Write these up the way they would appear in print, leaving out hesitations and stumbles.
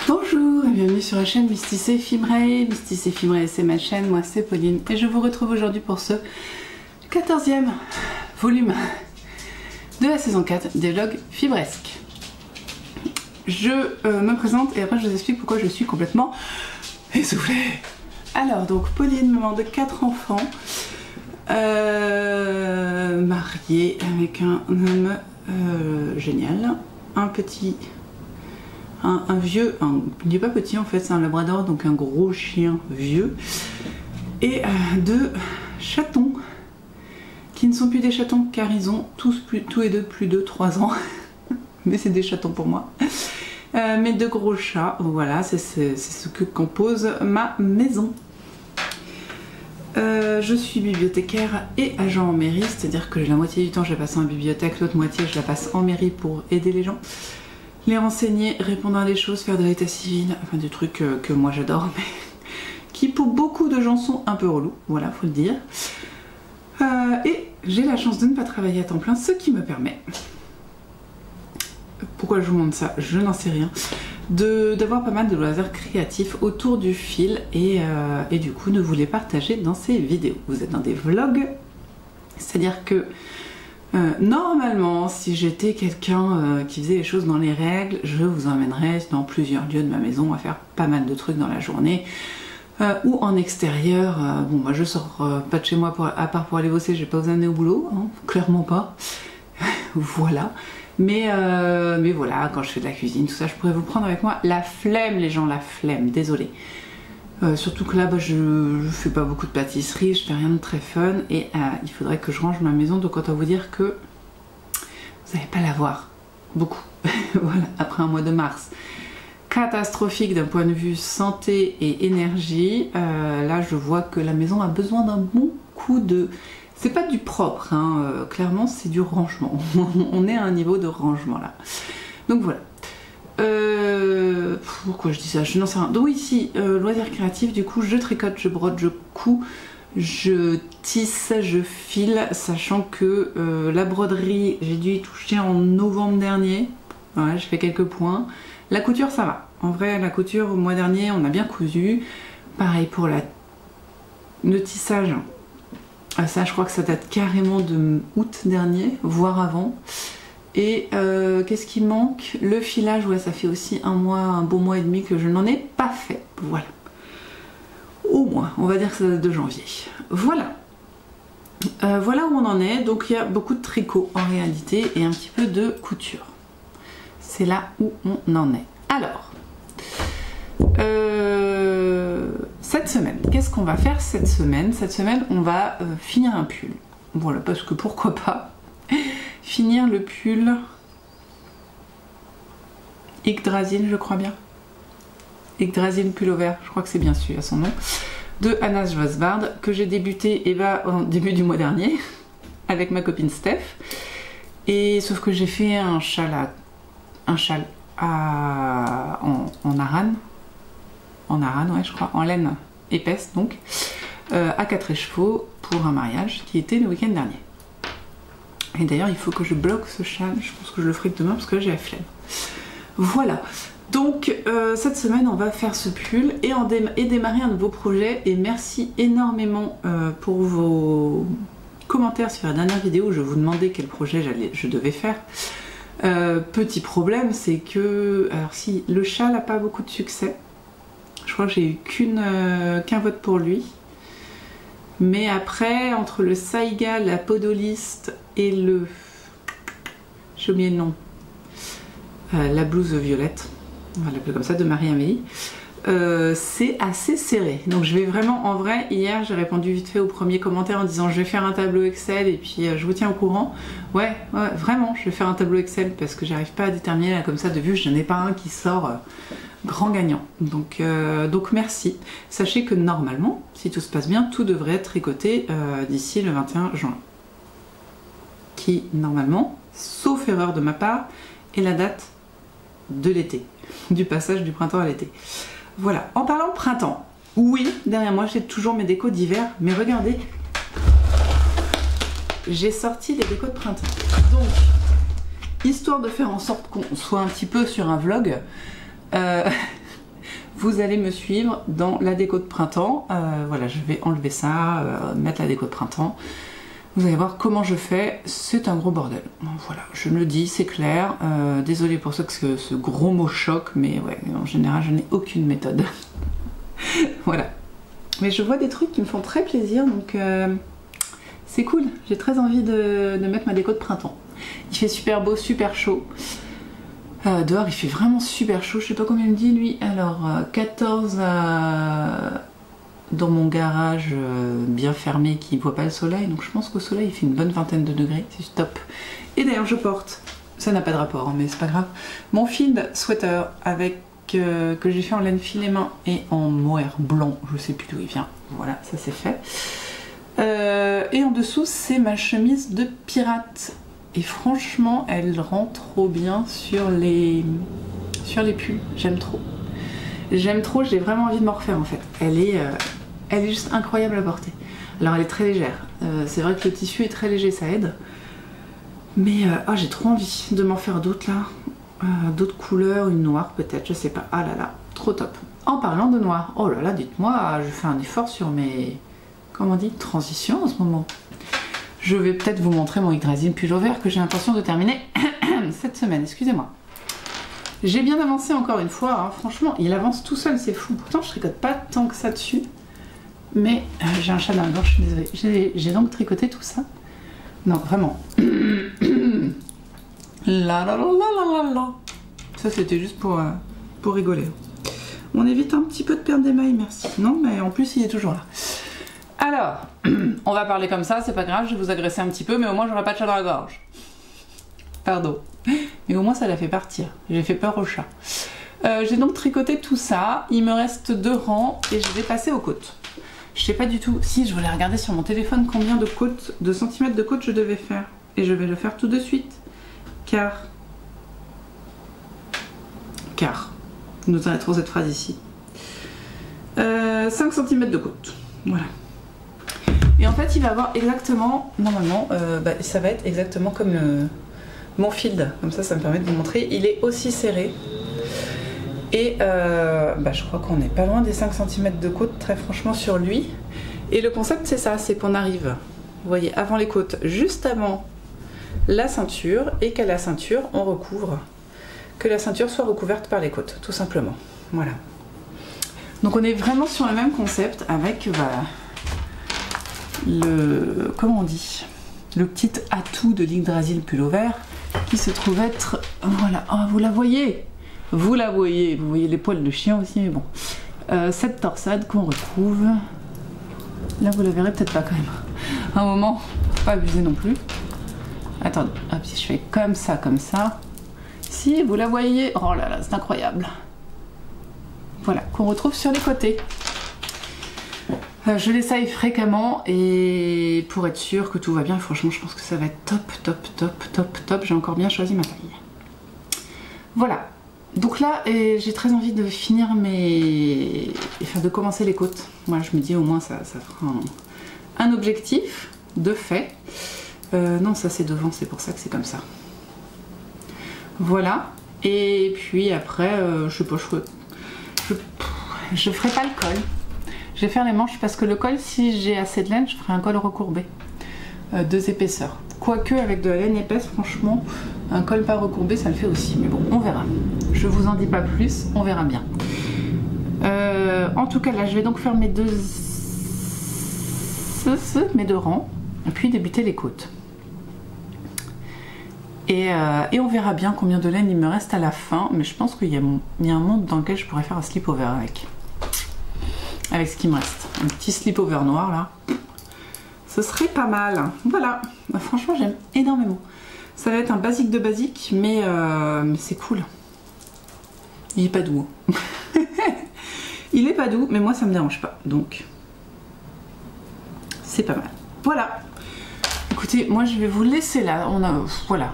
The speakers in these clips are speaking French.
Bonjour et bienvenue sur la chaîne Mysticée Fimray. Mysticée Fimray, c'est ma chaîne, moi c'est Pauline et je vous retrouve aujourd'hui pour ce 14e volume de la saison 4 des vlogs fibresques. Je me présente et après je vous explique pourquoi je suis complètement essoufflée. Alors donc Pauline, maman de 4 enfants, mariée avec un homme génial, un vieux, il n'est pas petit en fait, c'est un labrador, donc un gros chien vieux, et deux chatons qui ne sont plus des chatons car ils ont tous et deux plus de 3 ans, mais c'est des chatons pour moi. Mes deux gros chats, voilà, c'est ce que compose ma maison. Je suis bibliothécaire et agent en mairie, c'est-à-dire que la moitié du temps je la passe en bibliothèque, l'autre moitié je la passe en mairie pour aider les gens, les renseigner, répondre à des choses, faire de l'état civil, enfin des trucs que moi j'adore, mais qui pour beaucoup de gens sont un peu relous, voilà, faut le dire. Et j'ai la chance de ne pas travailler à temps plein, ce qui me permet, pourquoi je vous montre ça, je n'en sais rien, d'avoir pas mal de loisirs créatifs autour du fil et du coup de vous les partager dans ces vidéos. Vous êtes dans des vlogs, c'est-à-dire que normalement si j'étais quelqu'un qui faisait les choses dans les règles, je vous emmènerais dans plusieurs lieux de ma maison à faire pas mal de trucs dans la journée ou en extérieur. Bon, moi je sors pas de chez moi à part pour aller bosser, j'ai pas vous amener au boulot, hein, clairement pas. Voilà. Mais voilà, quand je fais de la cuisine, tout ça, je pourrais vous prendre avec moi. La flemme, les gens, la flemme, désolée. Surtout que là, bah, je fais pas beaucoup de pâtisserie, je fais rien de très fun et il faudrait que je range ma maison. Donc autant vous dire que vous n'allez pas la voir beaucoup. Voilà, après un mois de mars catastrophique d'un point de vue santé et énergie, là je vois que la maison a besoin d'un bon coup de... C'est pas du propre, hein, clairement c'est du rangement. On est à un niveau de rangement là. Donc voilà. Pourquoi je dis ça? Je n'en sais rien. Donc oui, ici, loisirs créatifs, du coup je tricote, je brode, je couds, je tisse, je file, sachant que la broderie, j'ai dû y toucher en novembre dernier. Ouais, je fais quelques points. La couture, ça va. En vrai, la couture, au mois dernier, on a bien cousu. Pareil pour le tissage. Ça, je crois que ça date carrément de août dernier, voire avant. Et qu'est-ce qui manque? Le filage, ouais, ça fait aussi un bon mois et demi que je n'en ai pas fait. Voilà. Au moins, on va dire que ça date de janvier. Voilà. Voilà où on en est. Donc il y a beaucoup de tricot en réalité et un petit peu de couture. C'est là où on en est. Alors, cette semaine, qu'est-ce qu'on va faire cette semaine? Cette semaine, on va finir un pull. Voilà, parce que pourquoi pas finir le pull Yggdrasil, je crois bien. Yggdrasil pullover, je crois que c'est bien celui à son nom, de Anna Schwarzbard, que j'ai débuté au début du mois dernier avec ma copine Steph. Et sauf que j'ai fait un châle en aran. En aran, ouais, je crois, en laine épaisse donc, à 4 écheveaux pour un mariage qui était le week-end dernier. Et d'ailleurs, il faut que je bloque ce châle, je pense que je le ferai demain parce que là j'ai la flemme. Voilà, donc cette semaine on va faire ce pull et démarrer un nouveau projet. Et merci énormément pour vos commentaires sur la dernière vidéo où je vous demandais quel projet je devais faire. Petit problème, c'est que, alors si le châle n'a pas beaucoup de succès, je crois que j'ai eu qu'un vote pour lui. Mais après, entre le Saiga, la Podoliste et j'ai oublié le nom, la blouse violette, on va l'appeler comme ça, de Marie-Amélie, c'est assez serré. Donc je vais vraiment, en vrai, hier j'ai répondu vite fait au premier commentaire en disant je vais faire un tableau Excel et puis je vous tiens au courant. Ouais, vraiment, je vais faire un tableau Excel parce que j'arrive pas à déterminer là comme ça de vue, je n'en ai pas un qui sort grand gagnant. Donc merci. Sachez que normalement, si tout se passe bien, tout devrait être tricoté d'ici le 21 juin. Qui, normalement, sauf erreur de ma part, est la date de l'été, du passage du printemps à l'été. Voilà, en parlant de printemps, oui, derrière moi j'ai toujours mes décos d'hiver, mais regardez, j'ai sorti les décos de printemps. Donc, histoire de faire en sorte qu'on soit un petit peu sur un vlog, vous allez me suivre dans la déco de printemps. Voilà, je vais enlever ça, mettre la déco de printemps. Vous allez voir comment je fais, c'est un gros bordel. Voilà, je me le dis, c'est clair. Désolée pour ceux que ce gros mot choque, mais ouais, en général, je n'ai aucune méthode. Voilà. Mais je vois des trucs qui me font très plaisir, donc c'est cool. J'ai très envie de mettre ma déco de printemps. Il fait super beau, super chaud. Dehors, il fait vraiment super chaud. Je sais pas combien il me dit, lui. Alors, 14 dans mon garage bien fermé qui ne voit pas le soleil. Donc, je pense qu'au soleil, il fait une bonne vingtaine de degrés. C'est top. Et d'ailleurs, je porte, ça n'a pas de rapport, hein, mais c'est pas grave, mon field sweater avec que j'ai fait en laine filet main et en mohair blanc. Je sais plus d'où il vient. Voilà, ça c'est fait. Et en dessous, c'est ma chemise de pirate. Et franchement, elle rend trop bien sur les pulls. J'aime trop. J'aime trop, j'ai vraiment envie de m'en refaire en fait. Elle est juste incroyable à porter. Alors elle est très légère. C'est vrai que le tissu est très léger, ça aide. Mais oh, j'ai trop envie de m'en faire d'autres là. D'autres couleurs, une noire peut-être, je sais pas. Ah là là, trop top. En parlant de noir, oh là là, dites-moi, je fais un effort sur mes... Comment on dit, transitions en ce moment. Je vais peut-être vous montrer mon Yggdrasil pull vert que j'ai l'intention de terminer cette semaine, excusez-moi. J'ai bien avancé encore une fois, hein. Franchement, il avance tout seul, c'est fou. Pourtant, je tricote pas tant que ça dessus. Mais j'ai un chat dans la gorge, je suis désolée. J'ai donc tricoté tout ça. Non, vraiment. La la la la la la. Ça, c'était juste pour rigoler. On évite un petit peu de perdre des mailles, merci. Non, mais en plus, il est toujours là. Alors, on va parler comme ça, c'est pas grave, je vais vous agresser un petit peu, mais au moins j'aurai pas de chat dans la gorge. Pardon. Mais au moins ça l'a fait partir. J'ai fait peur au chat. J'ai donc tricoté tout ça, il me reste 2 rangs et je vais passer aux côtes. Je sais pas du tout, si je voulais regarder sur mon téléphone combien de côtes, de centimètres de côtes je devais faire. Et je vais le faire tout de suite. Car, vous noterez trop cette phrase ici. 5 cm de côte, voilà. Et en fait, il va avoir exactement, normalement, ça va être exactement comme mon field. Comme ça me permet de vous montrer. Il est aussi serré. Et je crois qu'on n'est pas loin des 5 cm de côte, très franchement, sur lui. Et le concept, c'est ça, c'est qu'on arrive, vous voyez, avant les côtes, juste avant la ceinture, et qu'à la ceinture, on recouvre. Que la ceinture soit recouverte par les côtes, tout simplement. Voilà. Donc on est vraiment sur le même concept avec... comment on dit, le petit atout de l'Yggdrasil pull vert qui se trouve être, voilà, oh, vous la voyez, vous voyez les poils de chien aussi, mais bon, cette torsade qu'on retrouve, là vous la verrez peut-être pas quand même, un moment, faut pas abuser non plus, attendez, hop, si je fais comme ça, si vous la voyez, oh là là, c'est incroyable, voilà, qu'on retrouve sur les côtés. Je l'essaye fréquemment et pour être sûr que tout va bien, franchement je pense que ça va être top. J'ai encore bien choisi ma taille. Voilà. Donc là, j'ai très envie de finir de commencer les côtes. Moi je me dis au moins ça fera un objectif de fait. Non, ça c'est devant, c'est pour ça que c'est comme ça. Voilà. Et puis après, je sais pas, je ferai pas le col. Je vais faire les manches parce que le col, si j'ai assez de laine, je ferai un col recourbé. 2 épaisseurs. Quoique avec de la laine épaisse, franchement, un col pas recourbé, ça le fait aussi. Mais bon, on verra. Je vous en dis pas plus, on verra bien. En tout cas, là, je vais donc faire mes 2 rangs. Et puis débuter les côtes. Et on verra bien combien de laine il me reste à la fin. Mais je pense qu'il y a un monde dans lequel je pourrais faire un slip-over avec ce qui me reste. Un petit slip-over noir là. Ce serait pas mal. Voilà. Franchement, j'aime énormément. Ça va être un basique de basique, mais c'est cool. Il est pas doux. Il est pas doux, mais moi ça me dérange pas. Donc, c'est pas mal. Voilà. Écoutez, moi je vais vous laisser là. Voilà.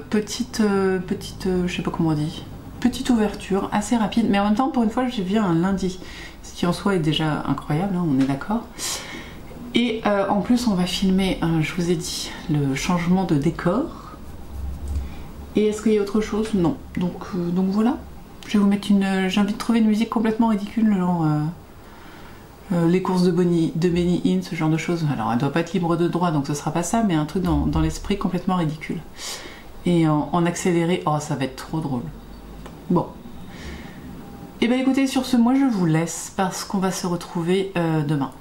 Petite, je sais pas comment on dit. Petite ouverture, assez rapide. Mais en même temps, pour une fois, j'ai vu un lundi. Ce qui en soi est déjà incroyable, hein, on est d'accord. Et en plus, on va filmer, je vous ai dit, le changement de décor. Et est-ce qu'il y a autre chose? Non. Donc voilà. Je vais vous mettre une... J'ai envie de trouver une musique complètement ridicule, genre... les courses de Benny Hinn, ce genre de choses. Alors elle doit pas être libre de droit, donc ce sera pas ça, mais un truc dans l'esprit complètement ridicule. Et en accéléré, oh ça va être trop drôle. Bon. Et ben écoutez, sur ce, moi je vous laisse parce qu'on va se retrouver demain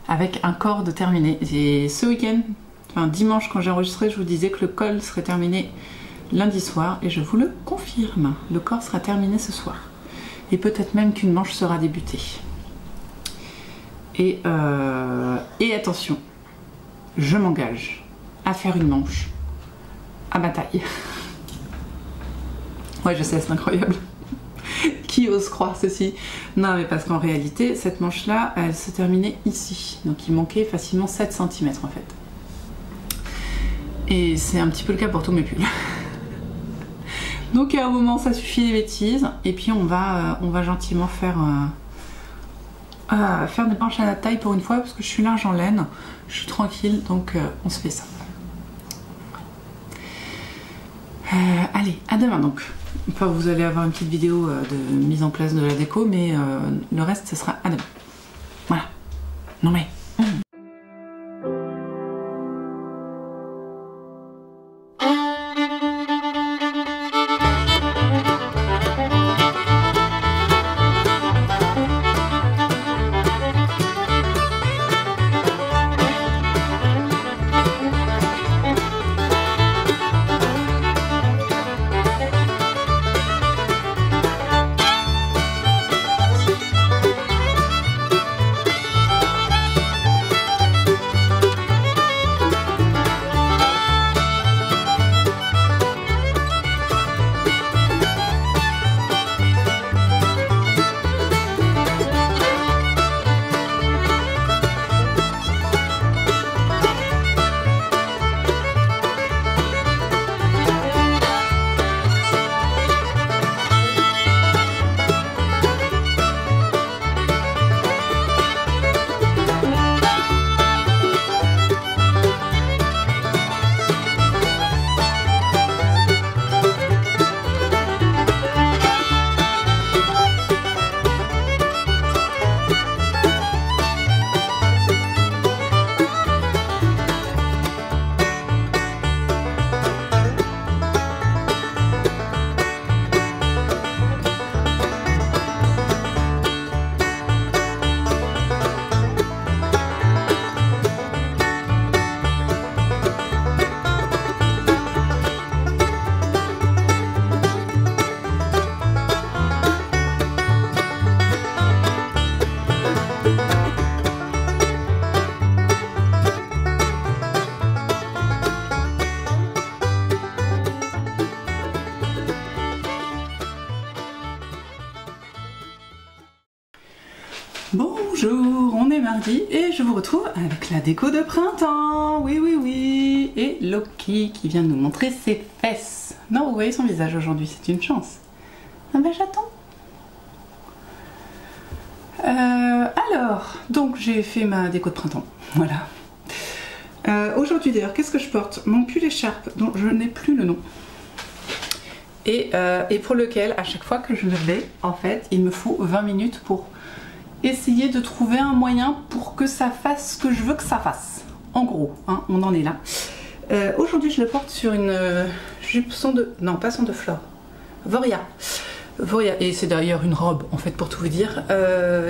avec un corde terminé. Et ce week-end, enfin dimanche quand j'ai enregistré, je vous disais que le col serait terminé lundi soir et je vous le confirme. Le corps sera terminé ce soir. Et peut-être même qu'une manche sera débutée. Et attention, je m'engage à faire une manche à ma taille. Ouais, je sais, c'est incroyable. Qui ose croire ceci? Non, mais parce qu'en réalité, cette manche-là, elle se terminait ici. Donc il manquait facilement 7 cm en fait. Et c'est un petit peu le cas pour tous mes pulls. Donc à un moment, ça suffit les bêtises. Et puis on va gentiment faire des manches à la taille pour une fois, parce que je suis large en laine. Je suis tranquille, donc on se fait ça. Allez, à demain donc. Enfin, vous allez avoir une petite vidéo de mise en place de la déco, mais le reste, ce sera à demain. Voilà. Non mais... Bonjour, on est mardi et je vous retrouve avec la déco de printemps. Oui, oui, oui. Et Loki qui vient nous montrer ses fesses. Non, vous voyez son visage aujourd'hui, c'est une chance. Ah ben j'attends. Alors, donc j'ai fait ma déco de printemps. Voilà. Aujourd'hui d'ailleurs, qu'est-ce que je porte? Mon pull écharpe dont je n'ai plus le nom. Et pour lequel, à chaque fois que je le mets, en fait, il me faut 20 minutes pour essayer de trouver un moyen pour que ça fasse ce que je veux que ça fasse. En gros, hein, on en est là. Aujourd'hui, je le porte sur une jupe son de... Non, pas son de Flore. Voria. Voria. Et c'est d'ailleurs une robe, en fait, pour tout vous dire,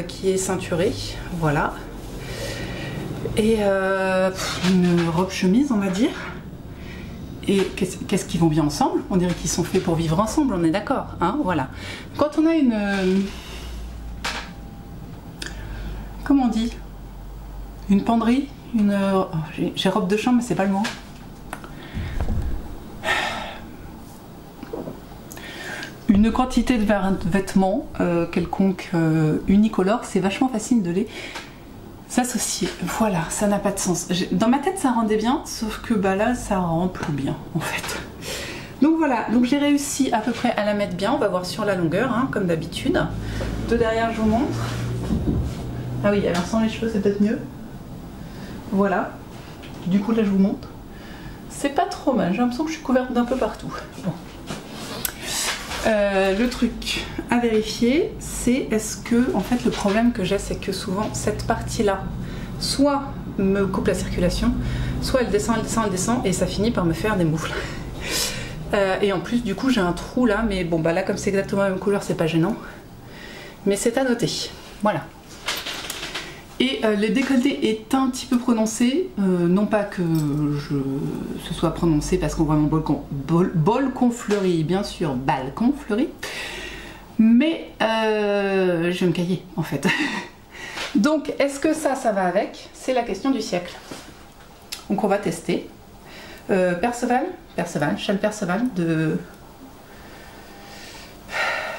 qui est ceinturée. Voilà. Et une robe chemise, on va dire. Et qu'est-ce qu'ils vont bien ensemble? On dirait qu'ils sont faits pour vivre ensemble, on est d'accord, hein, voilà. Quand on a une... comment on dit? Une penderie, une... oh, j'ai robe de chambre, mais c'est pas le mot. Une quantité de vêtements quelconque unicolore, c'est vachement facile de les associer. Voilà, ça n'a pas de sens. Dans ma tête, ça rendait bien, sauf que bah là, ça rend plus bien, en fait. Donc voilà, donc j'ai réussi à peu près à la mettre bien. On va voir sur la longueur, hein, comme d'habitude. De derrière, je vous montre. Ah oui, alors sans les cheveux, c'est peut-être mieux. Voilà. Du coup, là, je vous montre. C'est pas trop mal. J'ai l'impression que je suis couverte d'un peu partout. Bon. Le truc à vérifier, c'est est-ce que, en fait, le problème que j'ai, c'est que souvent cette partie-là, soit me coupe la circulation, soit elle descend, elle descend, elle descend, et ça finit par me faire des moufles. Et en plus, du coup, j'ai un trou là, mais bon, bah là, comme c'est exactement la même couleur, c'est pas gênant. Mais c'est à noter. Voilà. Et le décolleté est un petit peu prononcé, non pas que ce soit prononcé parce qu'on voit mon balcon fleuri, bien sûr, balcon fleuri, mais je vais me cailler en fait. Donc est-ce que ça va avec? C'est la question du siècle. Donc on va tester. Perceval, Châle Perceval de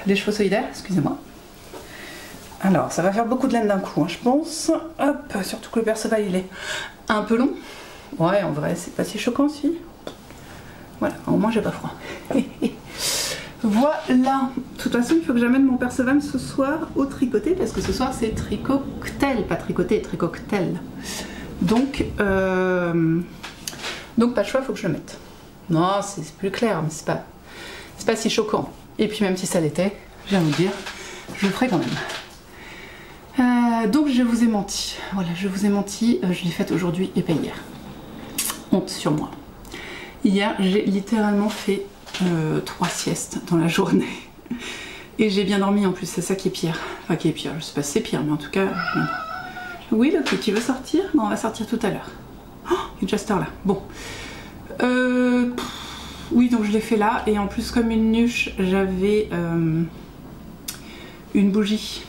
Les Chevaux Solidaires, excusez-moi. Alors, ça va faire beaucoup de laine d'un coup, hein, je pense. Hop, surtout que le Perceval, il est un peu long. Ouais, en vrai, c'est pas si choquant, si. Voilà, au moins, j'ai pas froid. Voilà. De toute façon, il faut que j'amène mon Perceval ce soir au tricoté, parce que ce soir, c'est tricocktail, pas tricoté, tricocktail. Donc, pas le choix, il faut que je le mette. Non, c'est plus clair, mais c'est pas si choquant. Et puis, même si ça l'était, j'ai envie de dire, je le ferai quand même. Donc je vous ai menti, voilà, je vous ai menti, je l'ai faite aujourd'hui et pas hier. Honte sur moi. Hier, j'ai littéralement fait 3 siestes dans la journée. Et j'ai bien dormi en plus, c'est ça qui est pire. Enfin, qui est pire, je sais pas si c'est pire, mais en tout cas... Oui, Loki, tu veux sortir? Non, on va sortir tout à l'heure. Oh, il est déjà cette heure-là. Bon. Oui, donc je l'ai fait là, et en plus, comme une nuche, j'avais une bougie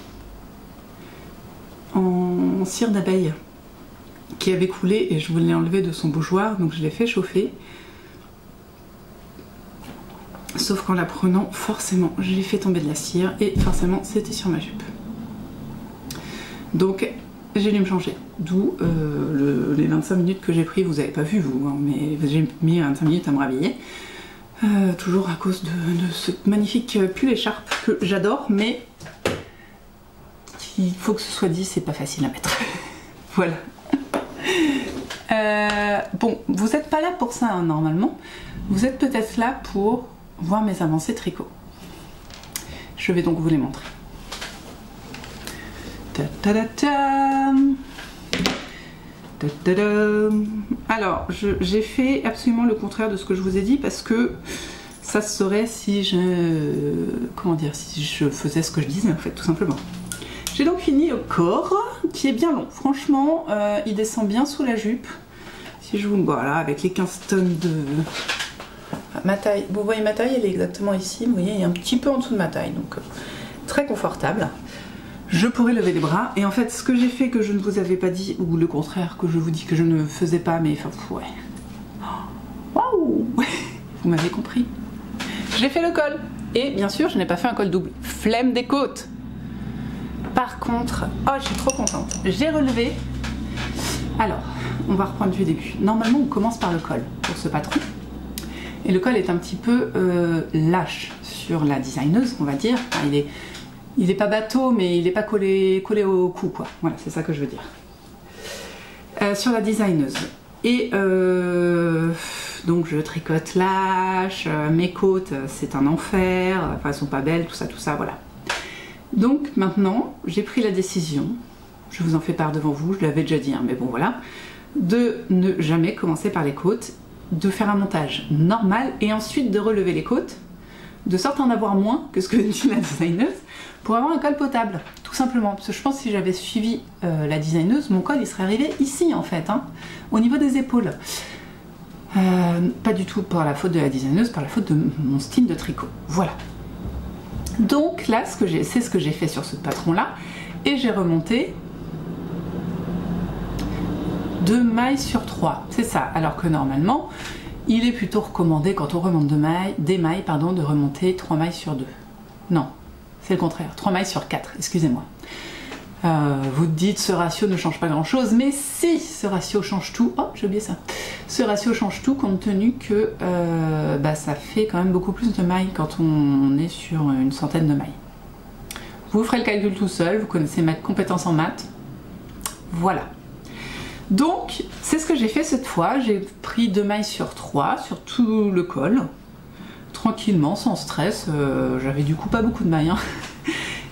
en cire d'abeille qui avait coulé et je voulais l'enlever de son bougeoir, donc je l'ai fait chauffer. Sauf qu'en la prenant, forcément, je l'ai fait tomber de la cire et forcément, c'était sur ma jupe. Donc, j'ai dû me changer. D'où les 25 minutes que j'ai pris, vous avez pas vu vous, hein, mais j'ai mis 25 minutes à me réveiller. Toujours à cause de ce magnifique pull écharpe que j'adore, mais il faut que ce soit dit, c'est pas facile à mettre. Voilà. Bon, vous n'êtes pas là pour ça, hein, normalement. Vous êtes peut-être là pour voir mes avancées tricot. Je vais donc vous les montrer. Alors, j'ai fait absolument le contraire de ce que je vous ai dit parce que ça serait si je... Comment dire? Si je faisais ce que je disais, en fait, tout simplement. J'ai donc fini le corps, qui est bien long. Franchement, il descend bien sous la jupe. Si je vous... Voilà, avec les 15 tonnes de... Ma taille, vous voyez ma taille, elle est exactement ici. Vous voyez, il est un petit peu en dessous de ma taille, donc très confortable. Je pourrais lever les bras. Et en fait, ce que j'ai fait que je ne vous avais pas dit, ou le contraire, que je vous dis que je ne faisais pas, mais enfin, ouais. Waouh! Vous m'avez compris. J'ai fait le col. Et bien sûr, je n'ai pas fait un col double. Flemme des côtes. Par contre, oh, je suis trop contente. J'ai relevé. Alors, on va reprendre du début. Normalement, on commence par le col pour ce patron. Et le col est un petit peu lâche sur la designeuse, on va dire. Enfin, il est pas bateau, mais il n'est pas collé au cou, quoi. Voilà, c'est ça que je veux dire. Sur la designeuse. Et donc, je tricote lâche. Mes côtes, c'est un enfer. Enfin, elles sont pas belles, tout ça, voilà. Donc maintenant, j'ai pris la décision, je vous en fais part devant vous, je l'avais déjà dit, hein, mais bon voilà, de ne jamais commencer par les côtes, de faire un montage normal et ensuite de relever les côtes, de sorte à en avoir moins que ce que dit la designeuse, pour avoir un col potable, tout simplement. Parce que je pense que si j'avais suivi la designeuse, mon col il serait arrivé ici en fait, hein, au niveau des épaules. Pas du tout par la faute de la designeuse, par la faute de mon style de tricot. Voilà. Donc là, c'est ce que j'ai fait sur ce patron-là, et j'ai remonté 2 mailles sur 3, c'est ça, alors que normalement, il est plutôt recommandé quand on remonte des mailles, de remonter 3 mailles sur 2. Non, c'est le contraire, 3 mailles sur 4, excusez-moi. Vous dites ce ratio ne change pas grand chose, mais si, ce ratio change tout. Oh, j'ai oublié ça. Ce ratio change tout compte tenu que ça fait quand même beaucoup plus de mailles quand on est sur une centaine de mailles. Vous ferez le calcul tout seul, vous connaissez ma compétence en maths. Voilà. Donc, c'est ce que j'ai fait cette fois. J'ai pris 2 mailles sur 3 sur tout le col. tranquillement, sans stress. J'avais du coup pas beaucoup de mailles. Hein.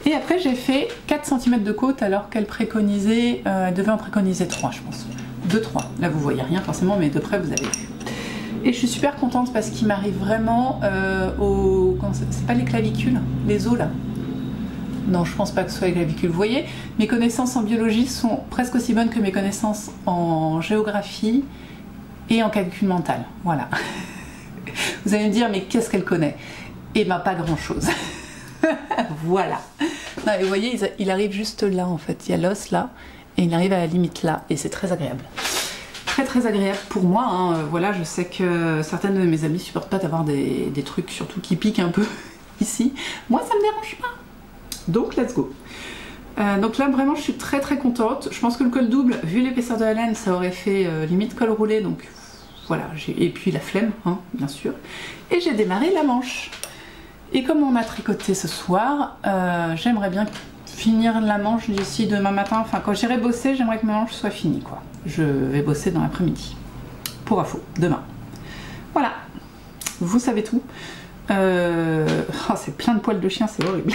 Et après j'ai fait 4 cm de côte alors qu'elle préconisait, elle devait en préconiser 3 je pense. 2-3. Là vous voyez rien forcément mais de près vous avez vu. Et je suis super contente parce qu'il m'arrive vraiment c'est pas les clavicules, les os là. Non, je pense pas que ce soit les clavicules. Vous voyez, mes connaissances en biologie sont presque aussi bonnes que mes connaissances en géographie et en calcul mental. Voilà. Vous allez me dire, mais qu'est-ce qu'elle connaît? Eh ben, pas grand-chose. Voilà. Non, et vous voyez, il arrive juste là, en fait. Il y a l'os là, et il arrive à la limite là, et c'est très agréable. Très agréable pour moi. Hein. Voilà, je sais que certaines de mes amies supportent pas d'avoir des trucs, surtout qui piquent un peu ici. Moi, ça me dérange pas. Donc let's go. Donc là vraiment je suis très contente. Je pense que le col double, vu l'épaisseur de la laine, ça aurait fait limite col roulé, donc voilà. Et puis la flemme, hein, bien sûr. Et j'ai démarré la manche. Et comme on a tricoté ce soir, j'aimerais bien finir la manche d'ici demain matin. Enfin quand j'irai bosser, j'aimerais que ma manche soit finie quoi. Je vais bosser dans l'après-midi. Pour info, demain. Voilà. Vous savez tout. Oh, c'est plein de poils de chien, c'est horrible.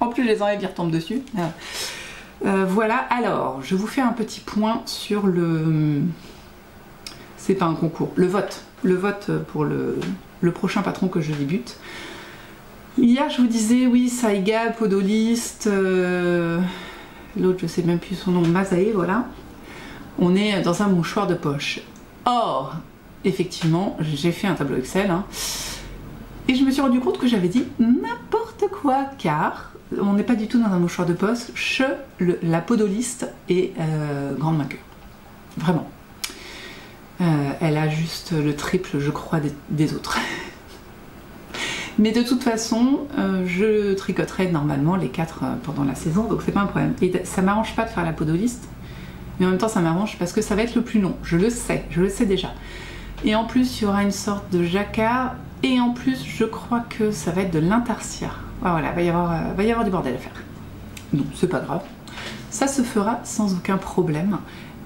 En plus, je les enlève, ils retombent dessus. Voilà, alors, je vous fais un petit point sur le... C'est pas un concours, le vote. Le vote pour le prochain patron que je débute. Hier, je vous disais, oui, Saiga, Podoliste, l'autre, je sais même plus son nom, Masae, voilà. On est dans un mouchoir de poche. Or, effectivement, j'ai fait un tableau Excel, hein, et je me suis rendu compte que j'avais dit n'importe quoi, car on n'est pas du tout dans un mouchoir de poche. La podoliste est grande vainqueur. Vraiment. Elle a juste le triple, je crois, des autres. Mais de toute façon, je tricoterai normalement les 4 pendant la saison, donc c'est pas un problème. Et ça m'arrange pas de faire la podoliste, mais en même temps ça m'arrange parce que ça va être le plus long. Je le sais déjà. Et en plus, il y aura une sorte de jacquard. Et en plus, je crois que ça va être de l'intarsia. Voilà, va y avoir du bordel à faire. Donc, c'est pas grave. Ça se fera sans aucun problème.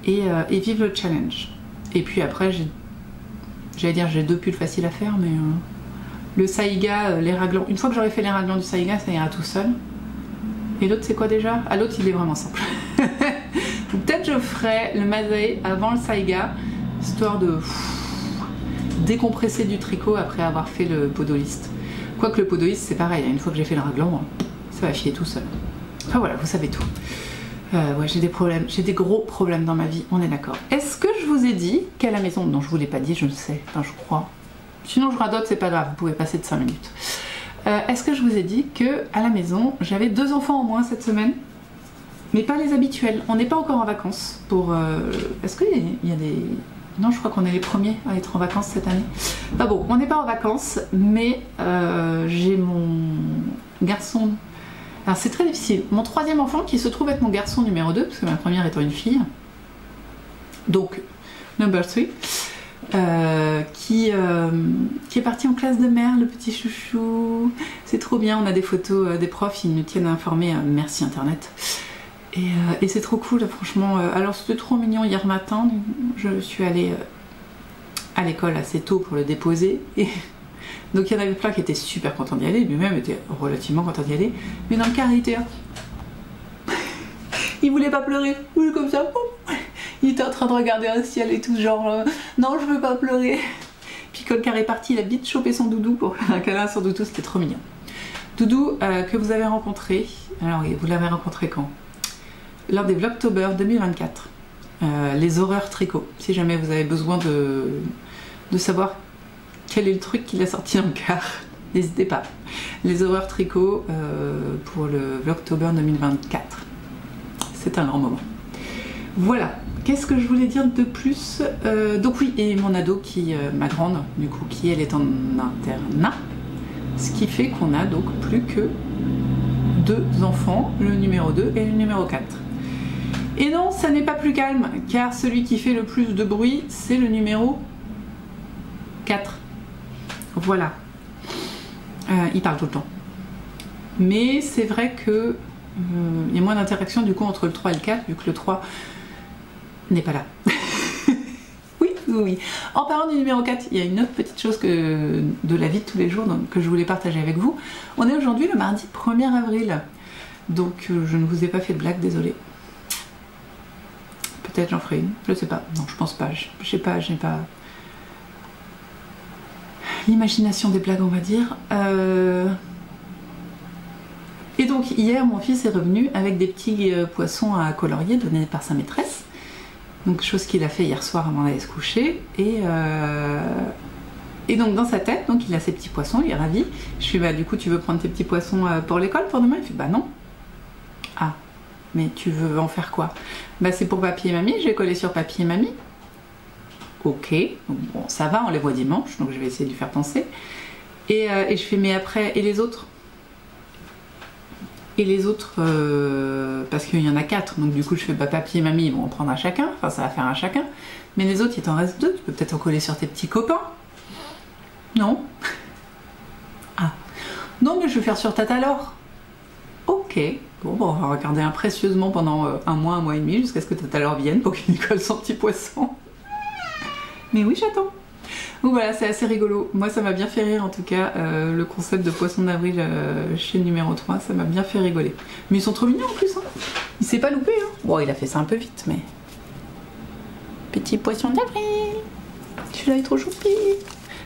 Et vive le challenge. Et puis après, j'allais dire, j'ai 2 pulls faciles à faire, mais le Saiga, les raglans. Une fois que j'aurai fait les raglans du Saiga, ça ira tout seul. Et l'autre, c'est quoi déjà? Ah, l'autre, il est vraiment simple. Peut-être je ferai le Masae avant le Saiga, histoire de décompresser du tricot après avoir fait le podoliste. Quoique le podoliste c'est pareil, une fois que j'ai fait le raglan, ça va filer tout seul. Enfin voilà, vous savez tout. Ouais, j'ai des problèmes, j'ai des gros problèmes dans ma vie, on est d'accord. Est-ce que je vous ai dit qu'à la maison, non je vous l'ai pas dit, je le sais, enfin je crois. Sinon je radote, c'est pas grave, vous pouvez passer de 5 minutes. Est-ce que je vous ai dit que à la maison, j'avais 2 enfants en moins cette semaine? Mais pas les habituels, on n'est pas encore en vacances pour... Est-ce qu'il y a des... Non, je crois qu'on est les premiers à être en vacances cette année. Bah bon, on n'est pas en vacances, mais j'ai mon garçon... Alors c'est très difficile. Mon 3e enfant qui se trouve être mon garçon numéro 2, parce que ma première étant une fille. Donc, number 3. Qui est parti en classe de mer, le petit chouchou. C'est trop bien, on a des photos des profs, ils nous tiennent informés. Merci Internet. Et c'est trop cool, franchement. Alors c'était trop mignon hier matin. Je suis allée à l'école assez tôt pour le déposer. Et donc il y en avait plein qui étaient super contents d'y aller. Lui-même était relativement content d'y aller. Mais dans le car, il était là. Il voulait pas pleurer. Il comme ça. Il était en train de regarder un ciel et tout, genre non, je veux pas pleurer. Puis quand le car est parti, il a vite chopé son doudou pour faire un câlin sur Doudou. C'était trop mignon. Doudou que vous avez rencontré. Alors vous l'avez rencontré quand? Lors des Vlogtober 2024, les horreurs tricot. Si jamais vous avez besoin de savoir quel est le truc qu'il a sorti en car, n'hésitez pas. Les horreurs tricot pour le Vlogtober 2024. C'est un grand moment. Voilà. Qu'est-ce que je voulais dire de plus? Donc oui, et mon ado ma grande, du coup, qui elle est en internat. Ce qui fait qu'on a donc plus que 2 enfants, le numéro 2 et le numéro 4. Et non, ça n'est pas plus calme, car celui qui fait le plus de bruit, c'est le numéro 4. Voilà. Il parle tout le temps. Mais c'est vrai que il y a moins d'interaction du coup entre le 3 et le 4, vu que le 3 n'est pas là. Oui, vous Oui. En parlant du numéro 4, il y a une autre petite chose de la vie de tous les jours que je voulais partager avec vous. On est aujourd'hui le mardi 1er avril. Donc je ne vous ai pas fait de blague, désolée. Peut-être j'en ferai une, je sais pas. Non, je pense pas. Je n'ai pas l'imagination des blagues, on va dire. Et donc hier, mon fils est revenu avec des petits poissons à colorier donnés par sa maîtresse. Donc chose qu'il a fait hier soir avant d'aller se coucher. Et donc dans sa tête, donc il a ses petits poissons, il est ravi. Je lui dis bah du coup tu veux prendre tes petits poissons pour l'école pour demain? Il fait bah non. Ah, mais tu veux en faire quoi? Bah c'est pour papy et mamie, je vais coller sur papy et mamie. Ok, donc, bon ça va, on les voit dimanche, donc je vais essayer de lui faire penser. Et je fais mais après, et les autres? Et les autres, parce qu'il y en a 4, donc du coup je fais bah papy et mamie ils vont en prendre un chacun, enfin ça va faire un chacun. Mais les autres il t'en reste 2, tu peux peut-être en coller sur tes petits copains. Non? Ah, non mais je vais faire sur Tata Laure. Ok, bon on va regarder précieusement pendant un mois et demi jusqu'à ce que Tata Laure vienne pour qu'il colle son petit poisson. Mais oui j'attends. Donc voilà, c'est assez rigolo. Moi ça m'a bien fait rire en tout cas, le concept de poisson d'avril chez le numéro 3, ça m'a bien fait rigoler. Mais ils sont trop mignons en plus, hein. Il s'est pas loupé, hein. Bon il a fait ça un peu vite mais... Petit poisson d'avril. Celui-là est trop choupi.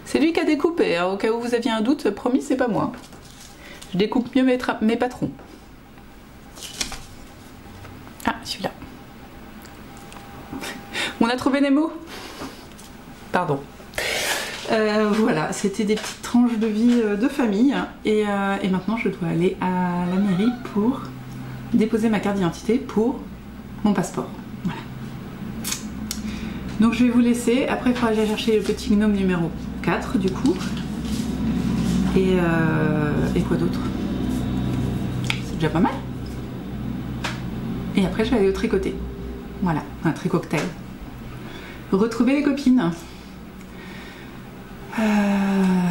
C'est lui qui a découpé, hein. Au cas où vous aviez un doute, promis c'est pas moi. Je découpe mieux mes patrons. Ah, celui-là. On a trouvé Nemo. Pardon. Voilà, c'était des petites tranches de vie de famille. Et maintenant, je dois aller à la mairie pour déposer ma carte d'identité pour mon passeport. Voilà. Donc je vais vous laisser. Après, il faudra aller chercher le petit gnome numéro 4, du coup. Et quoi d'autre? C'est déjà pas mal. Et après, je vais aller au tricoter. Voilà, un tricocktail. Retrouver les copines.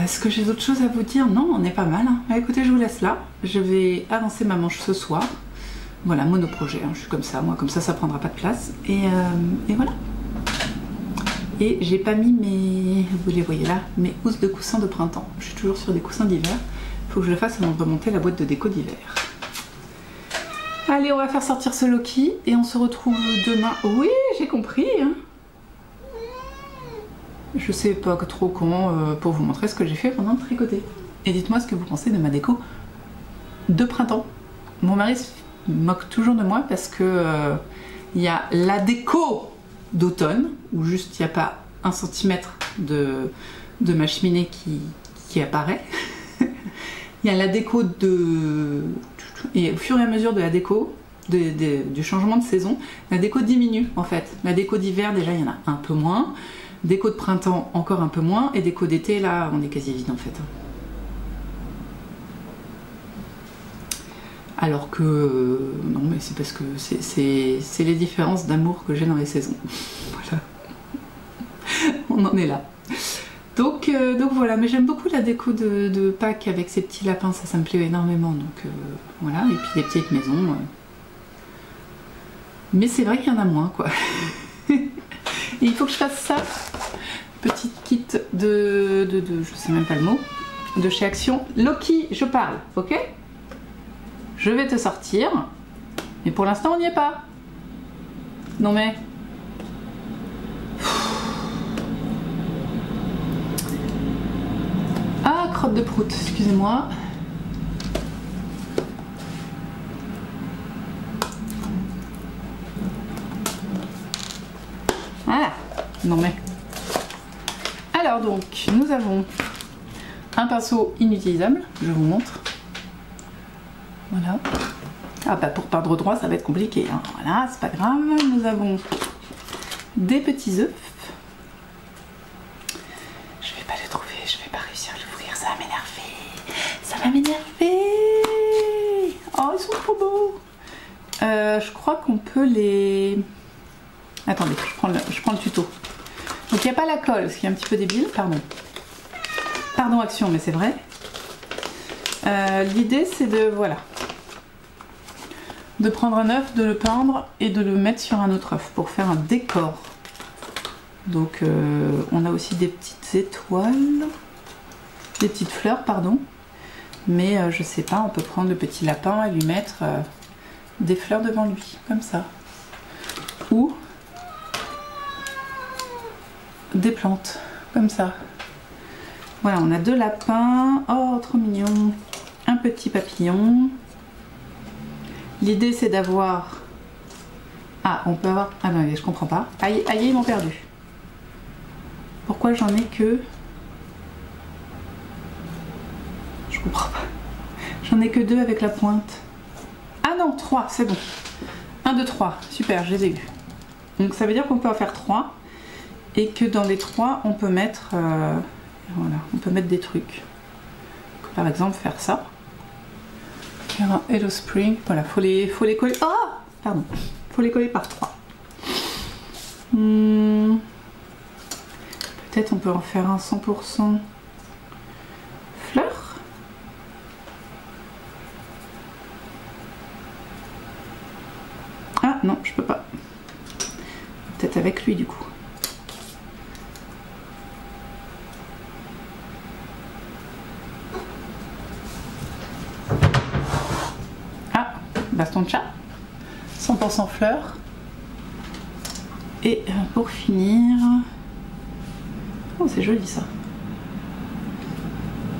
Est-ce que j'ai d'autres choses à vous dire? Non, on est pas mal. Hein. Écoutez, je vous laisse là. Je vais avancer ma manche ce soir. Voilà, monoprojet. Hein. Je suis comme ça, moi, comme ça prendra pas de place. Et voilà. Et j'ai pas mis mes... Vous les voyez là, mes housses de coussins de printemps. Je suis toujours sur des coussins d'hiver. Il faut que je le fasse avant de remonter la boîte de déco d'hiver. Allez, on va faire sortir ce Loki et on se retrouve demain. Oui, j'ai compris. Hein. Je sais pas trop comment pour vous montrer ce que j'ai fait pendant le tricoter. Et dites-moi ce que vous pensez de ma déco de printemps. Mon mari se moque toujours de moi parce que il y a la déco d'automne où juste il n'y a pas 1 centimètre de ma cheminée qui apparaît. Il y a la déco de... Et au fur et à mesure de la déco, du changement de saison, la déco diminue en fait. La déco d'hiver déjà il y en a un peu moins. Déco de printemps encore un peu moins, et déco d'été là on est quasi vide en fait. Alors que non mais c'est parce que c'est les différences d'amour que j'ai dans les saisons. Voilà. On en est là. Donc voilà, mais j'aime beaucoup la déco de Pâques avec ces petits lapins, ça me plaît énormément. Donc voilà, et puis les petites maisons. Mais c'est vrai qu'il y en a moins quoi. Et il faut que je fasse ça. Petite kit de je sais même pas le mot, de chez Action. Loki, je parle, ok? Je vais te sortir. Mais pour l'instant, on n'y est pas. Non mais... Ah, crotte de prout, excusez-moi. Voilà. Non mais... Alors donc, nous avons un pinceau inutilisable, je vous montre. Voilà. Ah bah pour peindre droit, ça va être compliqué. Hein. Voilà, c'est pas grave. Nous avons des petits œufs. Je vais pas le trouver, je vais pas réussir à l'ouvrir, ça va m'énerver. Ça va m'énerver. Oh, ils sont trop beaux. Je crois qu'on peut les... Attendez, je prends le tuto. Donc il n'y a pas la colle, ce qui est un petit peu débile, pardon. Pardon Action, mais c'est vrai. L'idée c'est de, voilà, de prendre un œuf, de le peindre et de le mettre sur un autre œuf pour faire un décor. Donc on a aussi des petites étoiles, des petites fleurs, pardon. Mais je sais pas, on peut prendre le petit lapin et lui mettre des fleurs devant lui, comme ça. Ou des plantes, comme ça. Voilà, on a 2 lapins. Oh, trop mignon. Un petit papillon. L'idée, c'est d'avoir... Ah, on peut avoir... Ah non, je comprends pas. Aïe, aïe, ils m'ont perdu. Pourquoi j'en ai que... Je comprends pas. J'en ai que 2 avec la pointe. Ah non, 3, c'est bon. 1, 2, 3. Super, je les ai eus. Donc ça veut dire qu'on peut en faire 3. Et que dans les 3, on peut mettre... voilà, on peut mettre des trucs. Donc, par exemple, faire ça. Faire un Hello Spring. Voilà, faut les coller... Oh, pardon. Faut les coller par 3. Peut-être on peut en faire un 100% fleur. Ah non, je peux pas. Peut-être avec lui du coup. Ah, baston de chat. 100% fleurs. Et pour finir... Oh, c'est joli ça.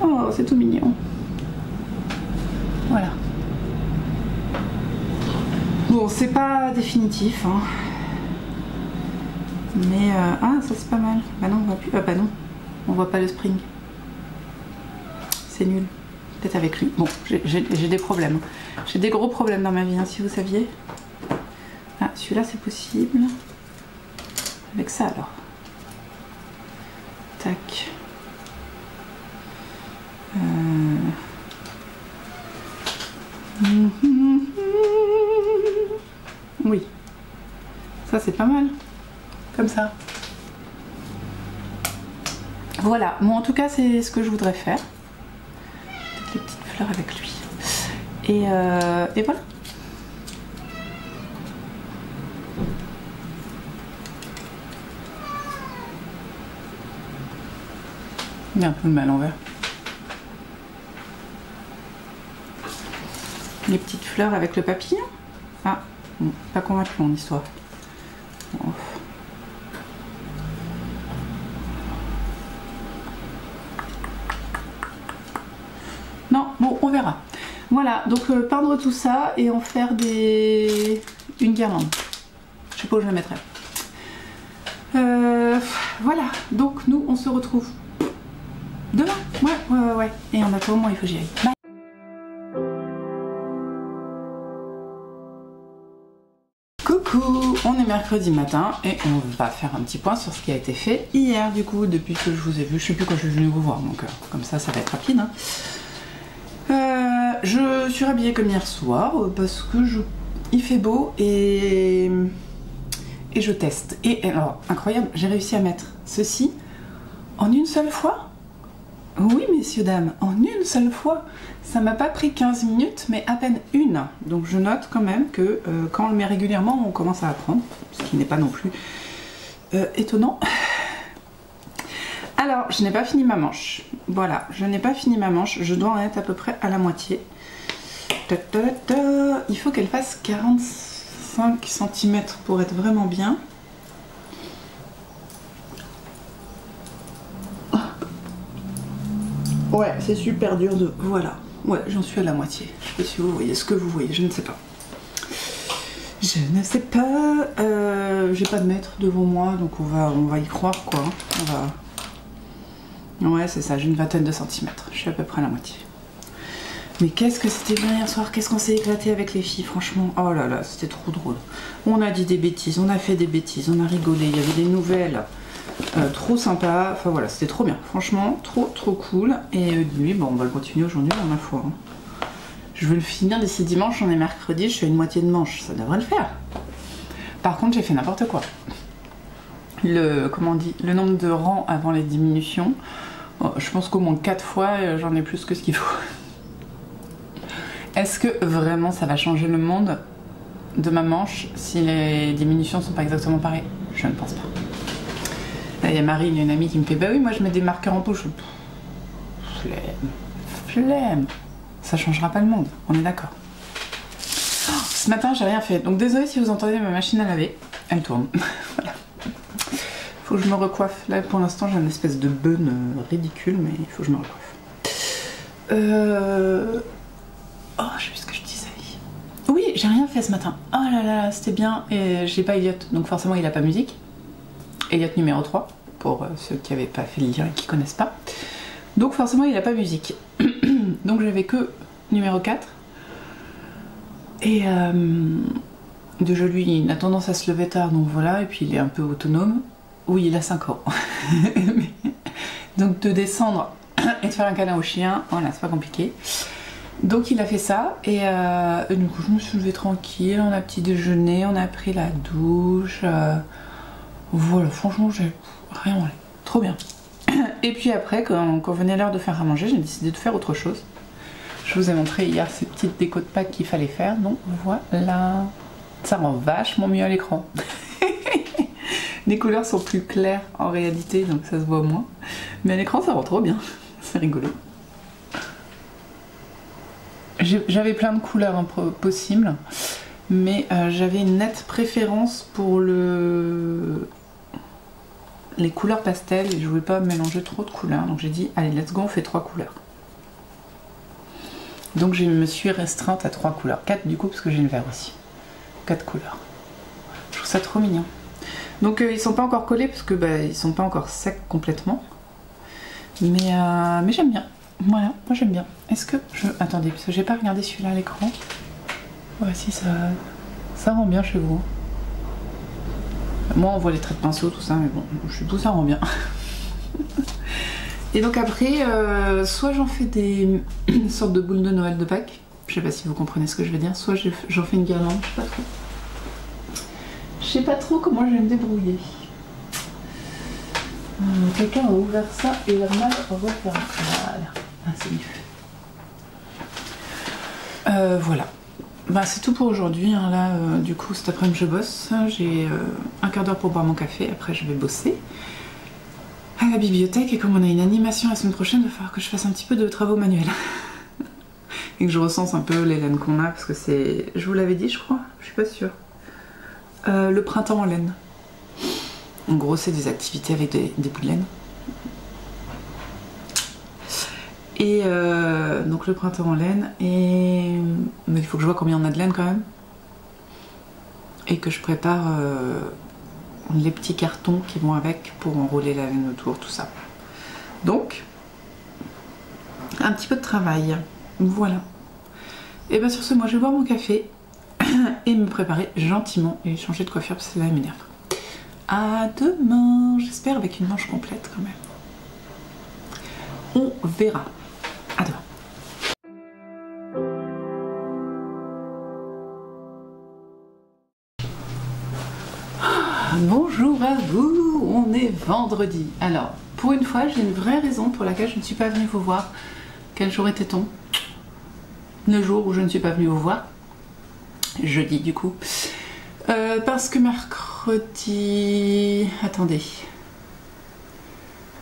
Oh, c'est tout mignon. Voilà. Bon, c'est pas définitif, hein. Mais... ah, ça c'est pas mal. Bah non, on voit plus... Ah bah non, on voit pas le spring. C'est nul. Peut-être avec lui. Bon, j'ai des problèmes. J'ai des gros problèmes dans ma vie, hein, si vous saviez. Ah, celui-là c'est possible. Avec ça alors. Tac. Oui. Ça c'est pas mal. Comme ça. Voilà. Bon, en tout cas, c'est ce que je voudrais faire. Peut-être les petites fleurs avec lui. Et voilà. Il y a un peu de mal à l'envers. Les petites fleurs avec le papillon. Ah, bon, pas convaincu mon histoire. Bon. Non, bon, on verra. Voilà, donc peindre tout ça et en faire une guirlande. Je sais pas où je la mettrai. Voilà, donc nous on se retrouve demain. Ouais. Et en attendant, il faut que j'y aille. Bye. Coucou, on est mercredi matin et on va faire un petit point sur ce qui a été fait hier du coup, depuis que je vous ai vu. Je sais plus quand je suis venue vous voir, donc comme ça va être rapide. Hein. Je suis rhabillée comme hier soir parce que il fait beau et je teste. Et alors, incroyable, j'ai réussi à mettre ceci en une seule fois. Oui, messieurs, dames, en une seule fois. Ça m'a pas pris 15 minutes, mais à peine une. Donc je note quand même que quand on le met régulièrement, on commence à apprendre, ce qui n'est pas non plus étonnant. Alors, je n'ai pas fini ma manche. Voilà, je n'ai pas fini ma manche. Je dois en être à peu près à la moitié. Il faut qu'elle fasse 45 cm pour être vraiment bien. Ouais, c'est super dur de... Voilà. Ouais, j'en suis à la moitié. Je sais pas si vous voyez ce que vous voyez, je ne sais pas. Je ne sais pas. J'ai pas de mètre devant moi, donc on va y croire, quoi. Ouais, c'est ça, j'ai une vingtaine de centimètres. Je suis à peu près à la moitié. Mais qu'est-ce que c'était bien hier soir, qu'est-ce qu'on s'est éclaté avec les filles, franchement. Oh là là, c'était trop drôle. On a dit des bêtises, on a fait des bêtises, on a rigolé, il y avait des nouvelles. Trop sympa, enfin voilà, c'était trop bien, franchement, trop cool. Et lui, bon, on va le continuer aujourd'hui, ma foi. Hein. Je vais le finir d'ici dimanche, on est mercredi, je fais une moitié de manche, ça devrait le faire. Par contre, j'ai fait n'importe quoi. Comment on dit, le nombre de rangs avant les diminutions, je pense qu'au moins 4 fois, j'en ai plus que ce qu'il faut. Est-ce que vraiment ça va changer le monde de ma manche si les diminutions sont pas exactement pareilles? Je ne pense pas. Là, il y a Marie, il y a une amie qui me fait bah oui, moi je mets des marqueurs en touche. Flemme. Ça changera pas le monde, on est d'accord. Ce matin, j'ai rien fait. Donc désolée si vous entendez ma machine à laver. Elle tourne. Voilà. Faut que je me recoiffe. Là, pour l'instant, j'ai une espèce de bun ridicule, mais il faut que je me recoiffe. Oh, je sais plus ce que je disais. Oui, j'ai rien fait ce matin. Oh là là, c'était bien. Et j'ai pas Elliot, donc forcément, il a pas musique. Elliot numéro 3, pour ceux qui n'avaient pas fait le lien et qui connaissent pas. Donc forcément, il a pas musique. Donc j'avais que numéro 4. Et déjà lui, il a tendance à se lever tard, donc voilà, et puis il est un peu autonome. Oui, il a 5 ans. Donc de descendre et de faire un câlin au chien, voilà, c'est pas compliqué. Donc il a fait ça, et du coup je me suis levée tranquille, on a petit déjeuner, on a pris la douche. Voilà, franchement, j'ai rien branlé. Trop bien. Et puis après, quand venait l'heure de faire à manger, j'ai décidé de faire autre chose. Je vous ai montré hier ces petites décos de Pâques qu'il fallait faire, donc voilà. Ça rend vachement mieux à l'écran. Les couleurs sont plus claires en réalité, donc ça se voit moins. Mais à l'écran, ça rend trop bien. C'est rigolo. J'avais plein de couleurs possibles, mais j'avais une nette préférence pour les couleurs pastel et je voulais pas mélanger trop de couleurs. Donc j'ai dit, allez, let's go, on fait 3 couleurs. Donc je me suis restreinte à 3 couleurs. 4 du coup, parce que j'ai le vert aussi. 4 couleurs. Je trouve ça trop mignon. Donc ils sont pas encore collés parce que ils sont pas encore secs complètement. Mais j'aime bien. Voilà, moi j'aime bien. Est-ce que je... Attendez, parce que j'ai pas regardé celui-là à l'écran. Voici ça rend bien chez vous. Moi on voit les traits de pinceau, tout ça, mais bon, tout ça rend bien. Et donc après, soit j'en fais des sortes de boules de Noël de Pâques. Je sais pas si vous comprenez ce que je veux dire. Soit j'en fais une guirlande, je sais pas trop. Je sais pas trop comment je vais me débrouiller. Quelqu'un a ouvert ça et il a mal refermé. Voilà. Ah, c'est mieux. Voilà. Bah, c'est tout pour aujourd'hui. Hein. Là, du coup, cet après-midi, je bosse. J'ai un quart d'heure pour boire mon café. Après, je vais bosser à la bibliothèque. Et comme on a une animation la semaine prochaine, il va falloir que je fasse un petit peu de travaux manuels. Et que je recense un peu les laines qu'on a. Parce que c'est... Je vous l'avais dit, je crois. Je suis pas sûre. Le printemps en laine. En gros, c'est des activités avec des bouts de laine. Et donc le printemps en laine. Et mais il faut que je vois combien on a de laine quand même. Et que je prépare les petits cartons qui vont avec pour enrouler la laine autour, tout ça. Donc, un petit peu de travail. Voilà. Et bien sur ce, moi je vais boire mon café et me préparer gentiment et changer de coiffure parce que là elle m'énerve. À demain, j'espère avec une manche complète quand même. On verra. À demain. Bonjour à vous, on est vendredi. Alors, pour une fois, j'ai une vraie raison pour laquelle je ne suis pas venue vous voir. Quel jour était-on? Le jour où je ne suis pas venue vous voir. Jeudi du coup. Parce que mercredi... Attendez.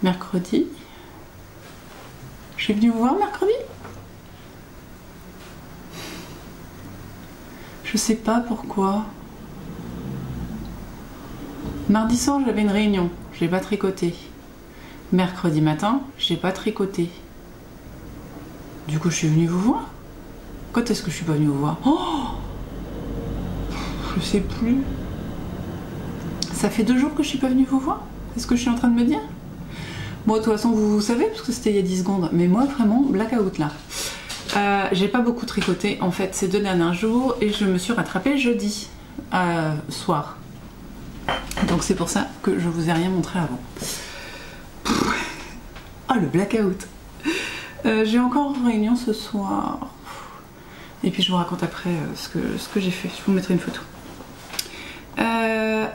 Mercredi? Je suis venue vous voir mercredi? Je sais pas pourquoi. Mardi soir, j'avais une réunion. Je l'ai pas tricoté. Mercredi matin, j'ai pas tricoté. Du coup, je suis venue vous voir. Quand est-ce que je suis pas venue vous voir? Oh! Je sais plus. Ça fait 2 jours que je suis pas venue vous voir? C'est ce que je suis en train de me dire? Bon, de toute façon, vous savez, parce que c'était il y a 10 secondes. Mais moi, vraiment, blackout là. J'ai pas beaucoup tricoté, en fait, ces 2 derniers jours. Et je me suis rattrapée jeudi soir. Donc c'est pour ça que je vous ai rien montré avant. Oh, le blackout. J'ai encore une réunion ce soir. Et puis je vous raconte après ce que j'ai fait. Je vous mettrai une photo.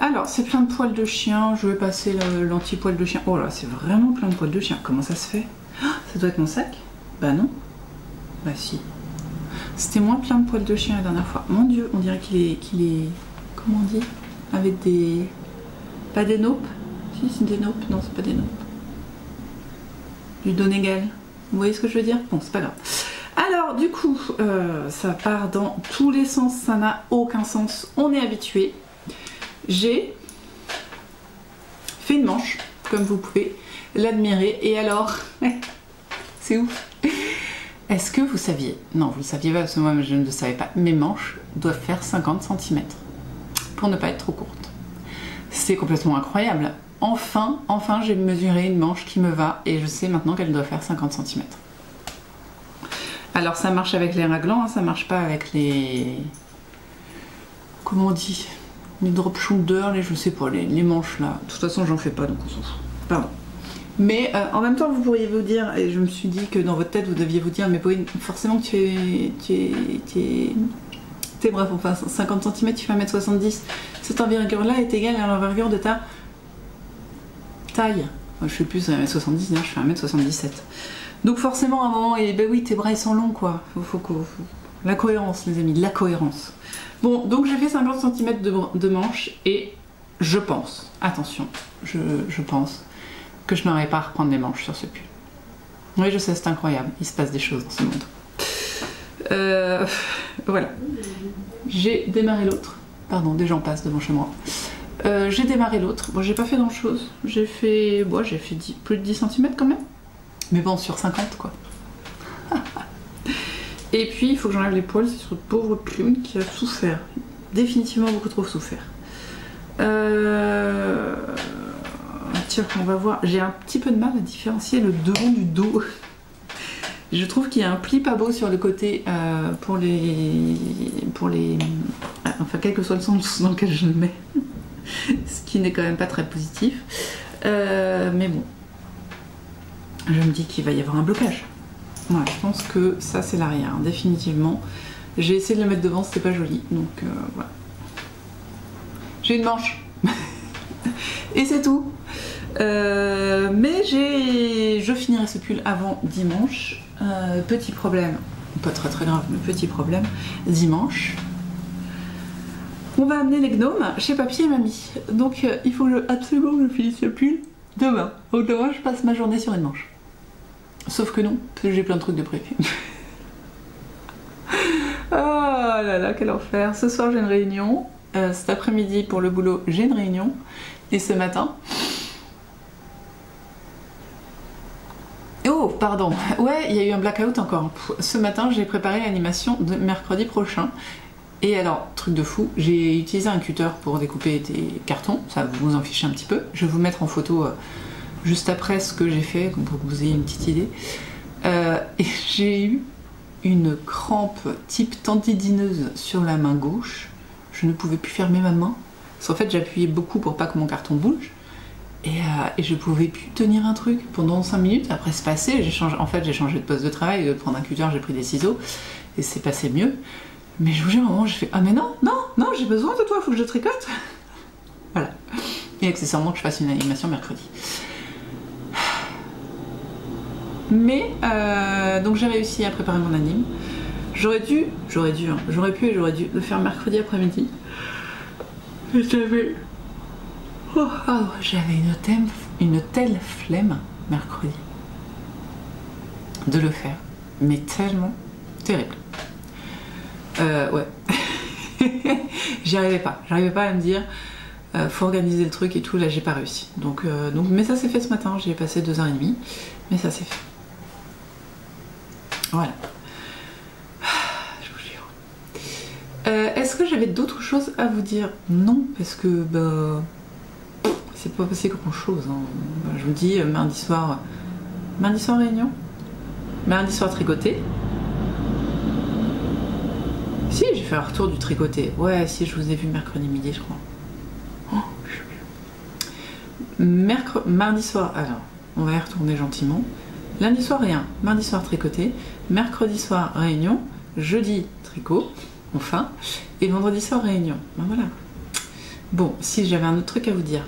Alors, c'est plein de poils de chien. Je vais passer l'anti-poil de chien. Oh là, c'est vraiment plein de poils de chien. Comment ça se fait? Ça doit être mon sac? Bah non. Bah si. C'était moins plein de poils de chien la dernière fois. Mon Dieu, on dirait qu'il est... Comment on dit? Avec des... Pas des naupes? Si, c'est des naupes. Non, c'est pas des naupes. Du Donegal. Vous voyez ce que je veux dire? Bon, c'est pas grave. Alors, du coup, ça part dans tous les sens, ça n'a aucun sens. On est habitué. J'ai fait une manche, comme vous pouvez l'admirer. Et alors, c'est ouf. Est-ce que vous saviez? Non, vous le saviez pas, parce que moi je ne le savais pas. Mes manches doivent faire 50 cm pour ne pas être trop courtes. C'est complètement incroyable. Enfin, j'ai mesuré une manche qui me va et je sais maintenant qu'elle doit faire 50 cm. Alors ça marche avec les raglans, hein, ça marche pas avec les... Comment on dit? Les drop shoulder, les je sais pas, les manches là. De toute façon j'en fais pas donc on s'en fout. Pardon. Mais en même temps vous pourriez vous dire, et je me suis dit que dans votre tête vous deviez vous dire, mais Pauline, forcément que t'es bref, enfin 50 cm, tu fais 1m70. Cette envergure là est égale à l'envergure de ta taille. Moi, je suis plus 1m70, je fais 1m77. Donc forcément à un moment, et ben oui, tes bras ils sont longs quoi. La cohérence les amis, la cohérence. Bon, donc j'ai fait 50 cm de manche et je pense, attention, je pense que je n'aurais pas à reprendre les manches sur ce pull. Oui, je sais, c'est incroyable, il se passe des choses dans ce monde. Voilà. J'ai démarré l'autre. Pardon, des gens passent devant chez moi. J'ai démarré l'autre. Bon, j'ai pas fait grand chose. J'ai fait, bon, plus de 10 cm quand même. Mais bon, sur 50 quoi. Et puis, il faut que j'enlève les poils, c'est sur le pauvre clown qui a souffert. Définitivement beaucoup trop souffert. Tiens, on va voir. J'ai un petit peu de mal à différencier le devant du dos. Je trouve qu'il y a un pli pas beau sur le côté pour les... Enfin, quel que soit le sens dans lequel je le mets. Ce qui n'est quand même pas très positif. Mais bon. Je me dis qu'il va y avoir un blocage. Ouais, je pense que ça c'est l'arrière, hein, définitivement. J'ai essayé de le mettre devant, c'était pas joli. Donc voilà. J'ai une manche. Et c'est tout. Mais je finirai ce pull avant dimanche. Petit problème, pas très très grave, mais petit problème. Dimanche, on va amener les gnomes chez papy et mamie. Donc il faut absolument que je finisse ce pull demain. Donc demain je passe ma journée sur une manche. Sauf que non, parce que j'ai plein de trucs de prévu. Oh là là, quel enfer. Ce soir j'ai une réunion. Cet après-midi pour le boulot j'ai une réunion. Et ce matin... Oh, pardon. Ouais, il y a eu un blackout encore. Ce matin, j'ai préparé l'animation de mercredi prochain. Et alors, truc de fou, j'ai utilisé un cutter pour découper des cartons. Ça, vous en fichez un petit peu. Je vais vous mettre en photo juste après ce que j'ai fait, pour que vous ayez une petite idée. Et j'ai eu une crampe type tendinineuse sur la main gauche. Je ne pouvais plus fermer ma main. Parce qu'en fait, j'appuyais beaucoup pour pas que mon carton bouge. Et je pouvais plus tenir un truc pendant 5 minutes. Après c'est passé, j'ai changé de poste de travail, de prendre un cutter, j'ai pris des ciseaux et c'est passé mieux. Mais je vous jure, à un moment j'ai fait ah mais non, j'ai besoin de toi, faut que je tricote. Voilà. Et accessoirement que je fasse une animation mercredi. Mais donc j'ai réussi à préparer mon anime. J'aurais pu et j'aurais dû le faire mercredi après-midi. Et j'avais une telle flemme mercredi de le faire, mais tellement terrible. Ouais. J'arrivais pas à me dire faut organiser le truc et tout, là j'ai pas réussi. Donc, mais ça s'est fait ce matin, j'ai passé 2h30, mais ça s'est fait. Voilà. Je vous jure. Est-ce que j'avais d'autres choses à vous dire? Non, parce que bah c'est pas passé grand chose. Hein. Je vous dis mardi soir réunion, mardi soir tricoté. Si, j'ai fait un retour du tricoté. Ouais, si, je vous ai vu mercredi midi, je crois. Oh, mardi soir, alors, on va y retourner gentiment. Lundi soir, rien. Mardi soir, tricoté. Mercredi soir, réunion. Jeudi, tricot, enfin. Et vendredi soir, réunion. Ben voilà. Bon, si j'avais un autre truc à vous dire.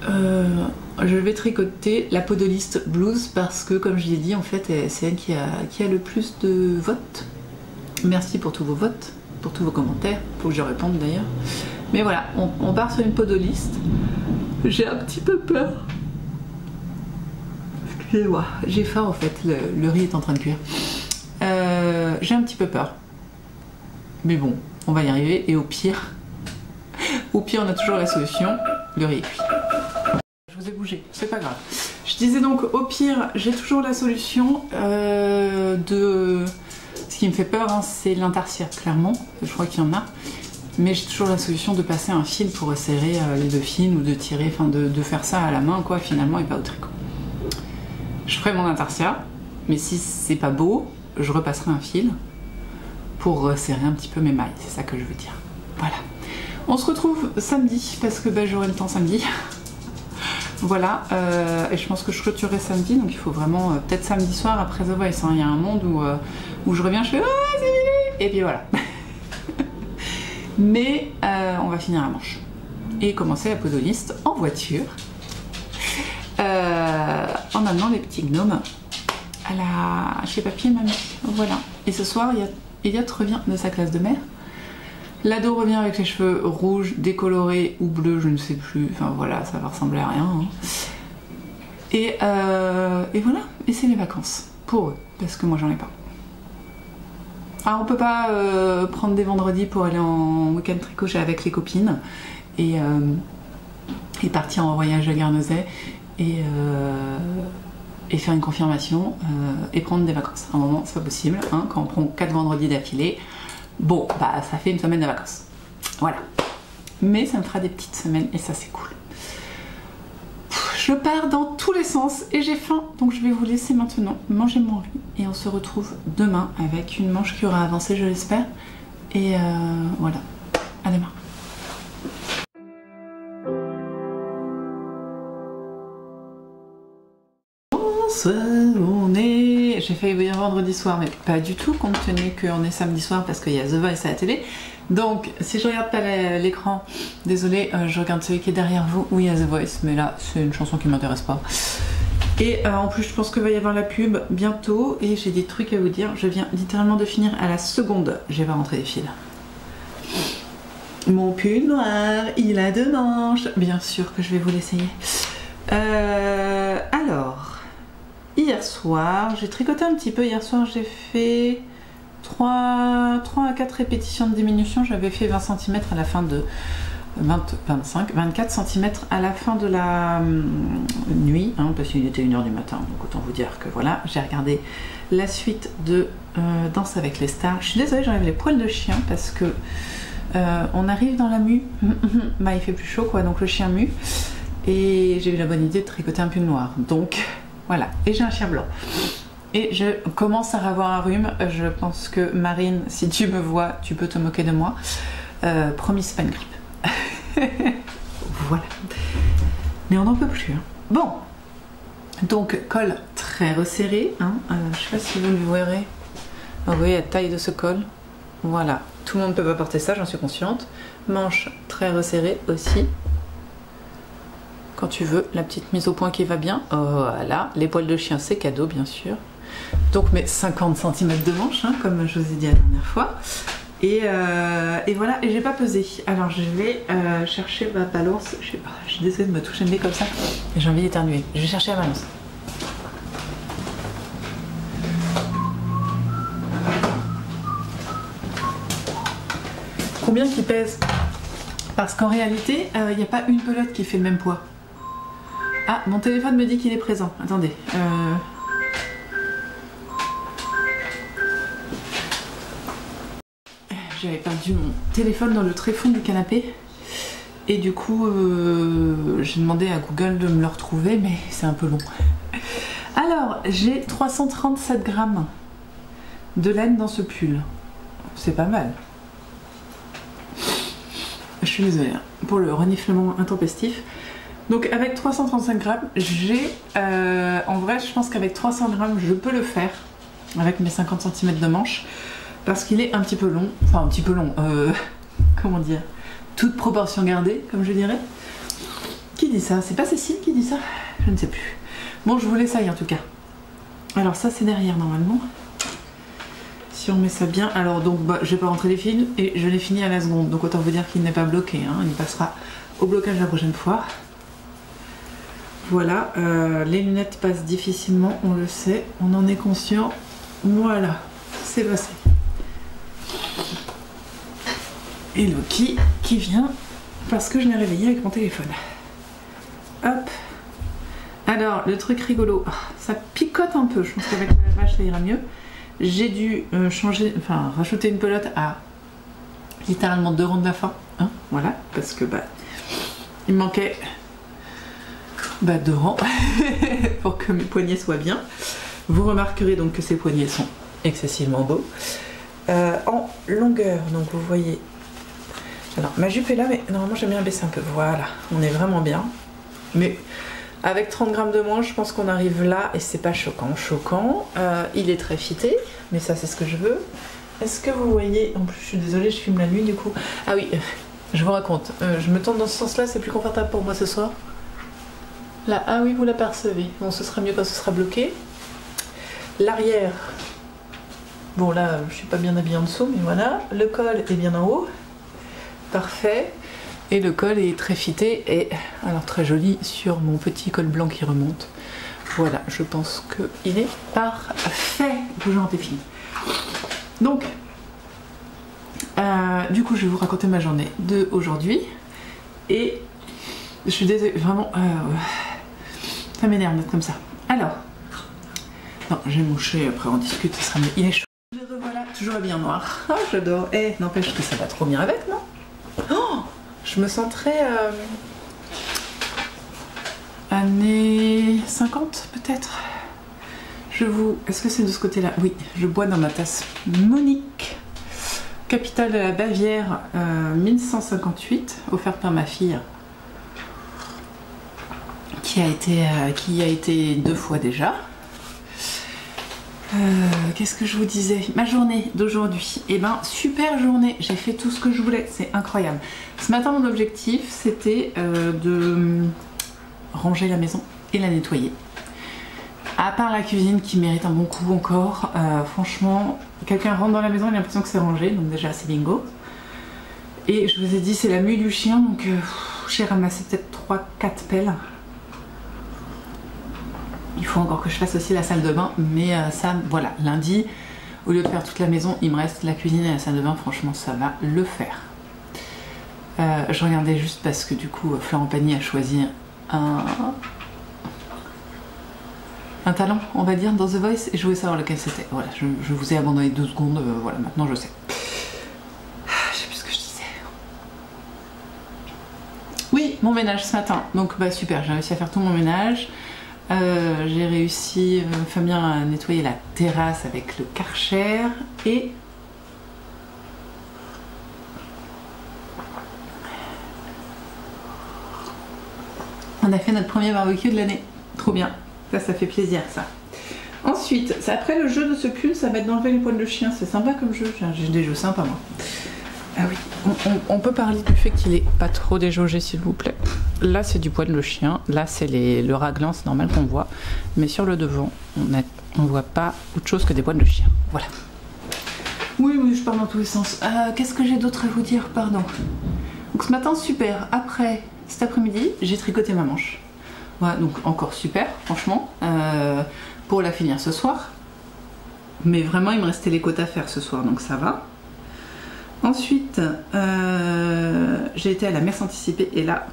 Je vais tricoter la podoliste blues parce que, comme je l'ai dit, en fait, c'est elle qui a le plus de votes. Merci pour tous vos votes, pour tous vos commentaires. Faut que je réponde d'ailleurs. Mais voilà, on part sur une podoliste. J'ai un petit peu peur. Excusez-moi, j'ai faim en fait, le riz est en train de cuire. J'ai un petit peu peur. Mais bon, on va y arriver et au pire on a toujours la solution, le riz est cuit. Je vous ai bougé, c'est pas grave. Je disais donc au pire, j'ai toujours la solution de... Ce qui me fait peur, hein, c'est l'intarsia, clairement. Je crois qu'il y en a. Mais j'ai toujours la solution de passer un fil pour resserrer les deux fils ou de tirer, enfin de faire ça à la main, quoi, finalement, et pas au tricot. Je ferai mon intarsia, mais si c'est pas beau, je repasserai un fil pour resserrer un petit peu mes mailles. C'est ça que je veux dire. Voilà. On se retrouve samedi, parce que bah, j'aurai le temps samedi. Voilà, et je pense que je clôturerai samedi, donc il faut vraiment, peut-être samedi soir après The Voice, hein, il y a un monde où je reviens, je fais « Oh, c'est fini !» et puis voilà. Mais on va finir la manche et commencer la podoliste en voiture en amenant les petits gnomes chez papy et mamie. Voilà. Et ce soir, Elliot revient de sa classe de mère. L'ado revient avec les cheveux rouges, décolorés ou bleus, je ne sais plus. Enfin voilà, ça va ressembler à rien. Hein. Et voilà. Et c'est les vacances pour eux, parce que moi j'en ai pas. Alors on peut pas prendre des vendredis pour aller en week-end tricot avec les copines et partir en voyage à Guernesey et faire une confirmation et prendre des vacances. À un moment c'est pas possible, hein, quand on prend 4 vendredis d'affilée, bon bah ça fait une semaine de vacances. Voilà. Mais ça me fera des petites semaines et ça c'est cool. Je pars dans tous les sens et j'ai faim, donc je vais vous laisser maintenant manger mon riz et on se retrouve demain avec une manche qui aura avancé, je l'espère. Et voilà, à demain. Bonsoir, j'ai failli vous dire vendredi soir, mais pas du tout, compte tenu qu'on est samedi soir parce qu'il y a The Voice à la télé. Donc, si je regarde pas l'écran, désolé, je regarde celui qui est derrière vous où il y a The Voice, mais là, c'est une chanson qui m'intéresse pas. Et en plus, je pense qu'il va y avoir la pub bientôt, et j'ai des trucs à vous dire. Je viens littéralement de finir à la seconde. J'ai pas rentré les fils. Mon pull noir, il a 2 manches. Bien sûr que je vais vous l'essayer. Alors, hier soir, j'ai tricoté un petit peu. Hier soir, j'ai fait 3 à 4 répétitions de diminution. J'avais fait 20 cm à la fin de 24 cm à la fin de la nuit, hein, parce qu'il était 1 h du matin, donc autant vous dire que voilà, j'ai regardé la suite de Danse avec les stars. Je suis désolée, j'enlève les poils de chien parce que on arrive dans la mue, bah il fait plus chaud quoi, donc le chien mue, et j'ai eu la bonne idée de tricoter un pull noir, donc voilà, et j'ai un chien blanc. Et je commence à avoir un rhume, je pense que Marine, si tu me vois, tu peux te moquer de moi. Promis, c'est pas une grippe. Voilà. Mais on n'en peut plus. Hein. Bon. Donc, col très resserré. Hein. Je sais pas si vous le verrez. Vous voyez la taille de ce col. Voilà. Tout le monde ne peut pas porter ça, j'en suis consciente. Manche très resserrée aussi. Quand tu veux, la petite mise au point qui va bien. Voilà. Les poils de chien, c'est cadeau, bien sûr. Donc, mes 50 cm de manche, hein, comme je vous ai dit la dernière fois. Et voilà, et j'ai pas pesé. Alors je vais chercher ma balance. Je suis désolée de me toucher le nez comme ça. Et j'ai envie d'éternuer. Je vais chercher la balance. Combien qui pèse? Parce qu'en réalité, il n'y a pas une pelote qui fait le même poids. Ah, mon téléphone me dit qu'il est présent. Attendez. J'avais perdu mon téléphone dans le tréfonds du canapé et du coup j'ai demandé à Google de me le retrouver, mais c'est un peu long. Alors j'ai 337 grammes de laine dans ce pull, c'est pas mal. Je suis désolée hein, pour le reniflement intempestif. Donc avec 335 grammes, j'ai en vrai je pense qu'avec 300 grammes je peux le faire avec mes 50 cm de manche. Parce qu'il est un petit peu long, enfin un petit peu long, comment dire, toute proportion gardée, comme je dirais. Qui dit ça? C'est pas Cécile qui dit ça? Je ne sais plus. Bon, je vous l'essaye en tout cas. Alors ça c'est derrière normalement. Si on met ça bien, alors donc bah, je vais pas rentrer les fils et je l'ai fini à la seconde. Donc autant vous dire qu'il n'est pas bloqué, hein. Il passera au blocage la prochaine fois. Voilà, les lunettes passent difficilement, on le sait, on en est conscient. Voilà, c'est passé. Et Loki qui vient parce que je l'ai réveillé avec mon téléphone. Hop. Alors, le truc rigolo, ça picote un peu, je pense qu'avec la lavage ça ira mieux. J'ai dû rajouter une pelote à littéralement 2 rangs de la fin, hein, voilà, parce que il me manquait 2 rangs pour que mes poignets soient bien. Vous remarquerez donc que ces poignets sont excessivement beaux. En longueur, donc vous voyez, alors ma jupe est là, mais normalement j'aime bien baisser un peu, voilà, on est vraiment bien, mais avec 30 grammes de moins, je pense qu'on arrive là et c'est pas choquant. Il est très fité, mais ça c'est ce que je veux. Est-ce que vous voyez, en plus je suis désolée, je filme la nuit du coup. Ah oui, je vous raconte, je me tourne dans ce sens-là, c'est plus confortable pour moi ce soir. Là, ah oui, vous l'apercevez. Bon, ce sera mieux quand ce sera bloqué. L'arrière, bon là, je suis pas bien habillée en dessous, mais voilà. Le col est bien en haut, parfait. Et le col est très fité et alors très joli sur mon petit col blanc qui remonte. Voilà, je pense qu'il est parfait. Bougeant, t'es fini. Donc, du coup, je vais vous raconter ma journée de aujourd'hui. Et je suis désolée, vraiment, ça m'énerve d'être comme ça. Alors, non, j'ai mouché, après on discute, ça sera mieux. Il est chaud. Je revoilà, toujours habillée en noir. Oh, j'adore. Eh, n'empêche que ça va trop bien avec, non? Oh, je me sens très années 50 peut-être. Est-ce que c'est de ce côté-là? Oui, je bois dans ma tasse Monique, capitale de la Bavière, 1158, offerte par ma fille, qui y a été 2 fois déjà. Qu'est-ce que je vous disais? Ma journée d'aujourd'hui, eh ben super journée, j'ai fait tout ce que je voulais, c'est incroyable. Ce matin mon objectif c'était de ranger la maison et la nettoyer. À part la cuisine qui mérite un bon coup encore, franchement, quelqu'un rentre dans la maison, il a l'impression que c'est rangé, donc déjà c'est bingo. Et je vous ai dit c'est la mue du chien, donc j'ai ramassé peut-être 3-4 pelles. Il faut encore que je fasse aussi la salle de bain, mais ça, voilà, lundi, au lieu de faire toute la maison, il me reste la cuisine et la salle de bain, franchement, ça va le faire. Je regardais juste parce que du coup, Florent Pagny a choisi un talent, on va dire, dans The Voice, et je voulais savoir lequel c'était. Voilà, je vous ai abandonné 2 secondes, voilà, maintenant je sais. Je sais plus ce que je disais. Oui, mon ménage ce matin, donc super, j'ai réussi à faire tout mon ménage. J'ai réussi, Fabien a nettoyé la terrasse avec le Karcher et on a fait notre premier barbecue de l'année. Trop bien, ça fait plaisir ça. Ensuite, après le jeu de ce pull, ça va être d'enlever les poils de chien, c'est sympa comme jeu, j'ai des jeux sympas moi. Ah oui, on peut parler du fait qu'il est pas trop déjaugé s'il vous plaît. Là c'est du poil de chien, là c'est le raglan, c'est normal qu'on voit, mais sur le devant on voit pas autre chose que des poils de chien, voilà. Oui, je parle dans tous les sens. Qu'est-ce que j'ai d'autre à vous dire, pardon. Donc ce matin super, après cet après-midi j'ai tricoté ma manche. Voilà, donc encore super franchement, pour la finir ce soir. Mais vraiment il me restait les côtes à faire ce soir, donc ça va. Ensuite, j'ai été à la messe anticipée et là,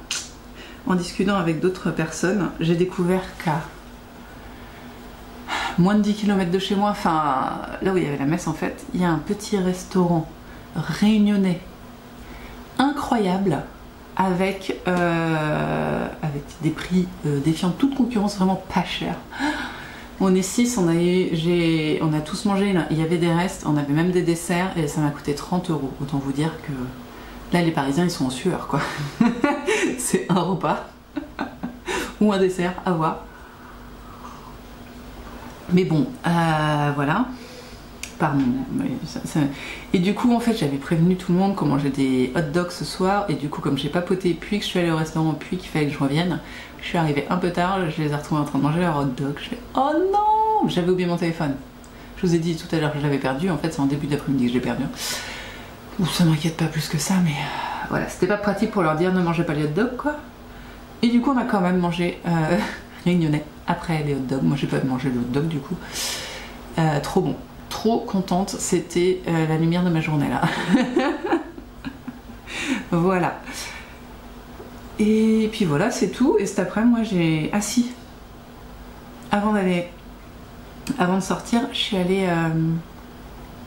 en discutant avec d'autres personnes, j'ai découvert qu'à moins de 10 km de chez moi, enfin là où il y avait la messe en fait, il y a un petit restaurant réunionnais incroyable avec des prix défiant toute concurrence, vraiment pas cher. On est 6, on a tous mangé, il y avait des restes, on avait même des desserts et ça m'a coûté 30 €. Autant vous dire que là les Parisiens ils sont en sueur quoi. C'est un repas ou un dessert à voir. Mais bon, voilà. Pardon. Et du coup en fait j'avais prévenu tout le monde qu'on mangeait des hot dogs ce soir et du coup comme j'ai papoté puis que je suis allée au restaurant puis qu'il fallait que je revienne, je suis arrivée un peu tard, je les ai retrouvés en train de manger leur hot dog. Je fais oh non, j'avais oublié mon téléphone. Je vous ai dit tout à l'heure que je l'avais perdu, en fait c'est en début d'après-midi que je l'ai perdu. Bon, ça m'inquiète pas plus que ça, mais voilà, c'était pas pratique pour leur dire ne mangez pas les hot dogs quoi. Et du coup on a quand même mangé réunionnais après les hot dogs. Moi j'ai pas mangé le hot dog du coup. Trop bon, trop contente, c'était la lumière de ma journée là. Voilà. Et puis voilà, c'est tout. Et cet après-midi, moi j'ai assis. Avant de sortir, je suis allée,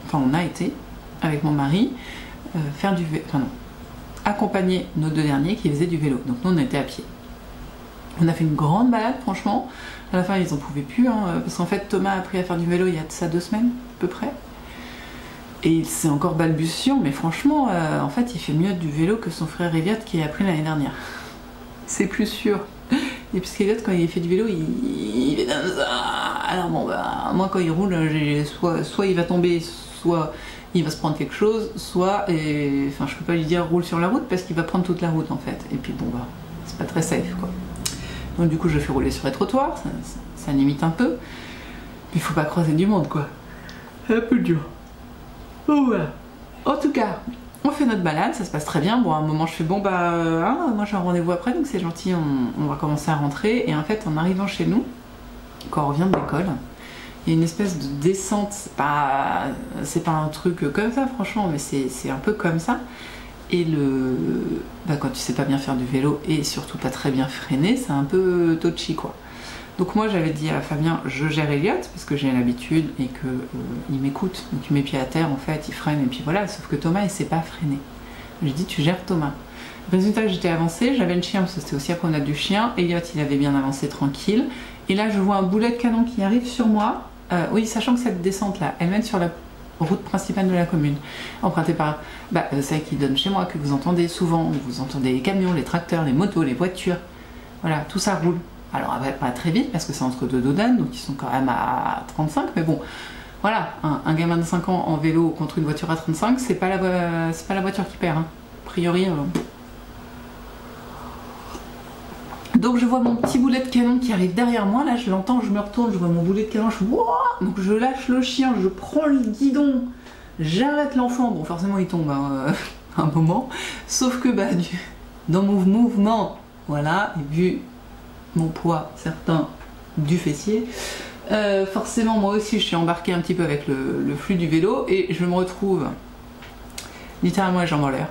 enfin on a été avec mon mari faire du vélo, enfin non, accompagner nos deux derniers qui faisaient du vélo. Donc nous on était à pied. On a fait une grande balade, franchement. À la fin ils en pouvaient plus, hein, parce qu'en fait Thomas a appris à faire du vélo il y a de ça 2 semaines à peu près. Et c'est encore balbutiant, mais franchement, en fait il fait mieux du vélo que son frère Elliot qui a appris l'année dernière. C'est plus sûr. Et puis Elliot, quand il fait du vélo, il fait comme ça. Alors bon, bah, moi quand il roule, soit il va tomber, soit il va se prendre quelque chose, soit, enfin je peux pas lui dire roule sur la route parce qu'il va prendre toute la route en fait. Et puis bon, bah, c'est pas très safe quoi. Donc du coup je le fais rouler sur les trottoirs, ça limite un peu. Mais il faut pas croiser du monde quoi. C'est un peu dur. Oh, voilà. En tout cas, on fait notre balade, ça se passe très bien. Bon, à un moment, je fais bon, bah, moi j'ai un rendez-vous après, donc c'est gentil, on va commencer à rentrer. Et en fait, en arrivant chez nous, quand on revient de l'école, il y a une espèce de descente. C'est pas un truc comme ça, franchement, mais c'est un peu comme ça. Et quand tu sais pas bien faire du vélo et surtout pas très bien freiner, c'est un peu touchy quoi. Donc moi j'avais dit à Fabien, je gère Elliot parce que j'ai l'habitude et que il m'écoute, donc il met pied à terre en fait, il freine et puis voilà, sauf que Thomas il sait pas freiner. J'ai dit tu gères Thomas. Résultat j'étais avancée, j'avais le chien parce que c'était aussi la promenade du chien, Elliot il avait bien avancé tranquille, et là je vois un boulet de canon qui arrive sur moi, oui sachant que cette descente là, elle mène sur la route principale de la commune, empruntée par celle qui donne chez moi, que vous entendez souvent, vous entendez les camions, les tracteurs, les motos, les voitures, voilà, tout ça roule. Alors pas très vite parce que c'est entre 2 dodanes, donc ils sont quand même à 35, mais bon, voilà, un gamin de 5 ans en vélo contre une voiture à 35, c'est pas la voiture qui perd, hein. A priori. Donc je vois mon petit boulet de canon qui arrive derrière moi, là je l'entends, je me retourne, je vois mon boulet de canon, donc je lâche le chien, je prends le guidon, j'arrête l'enfant, bon forcément il tombe un moment, sauf que dans mon mouvement, voilà, et vu mon poids certain du fessier, forcément moi aussi je suis embarquée un petit peu avec le flux du vélo et je me retrouve littéralement les jambes en l'air,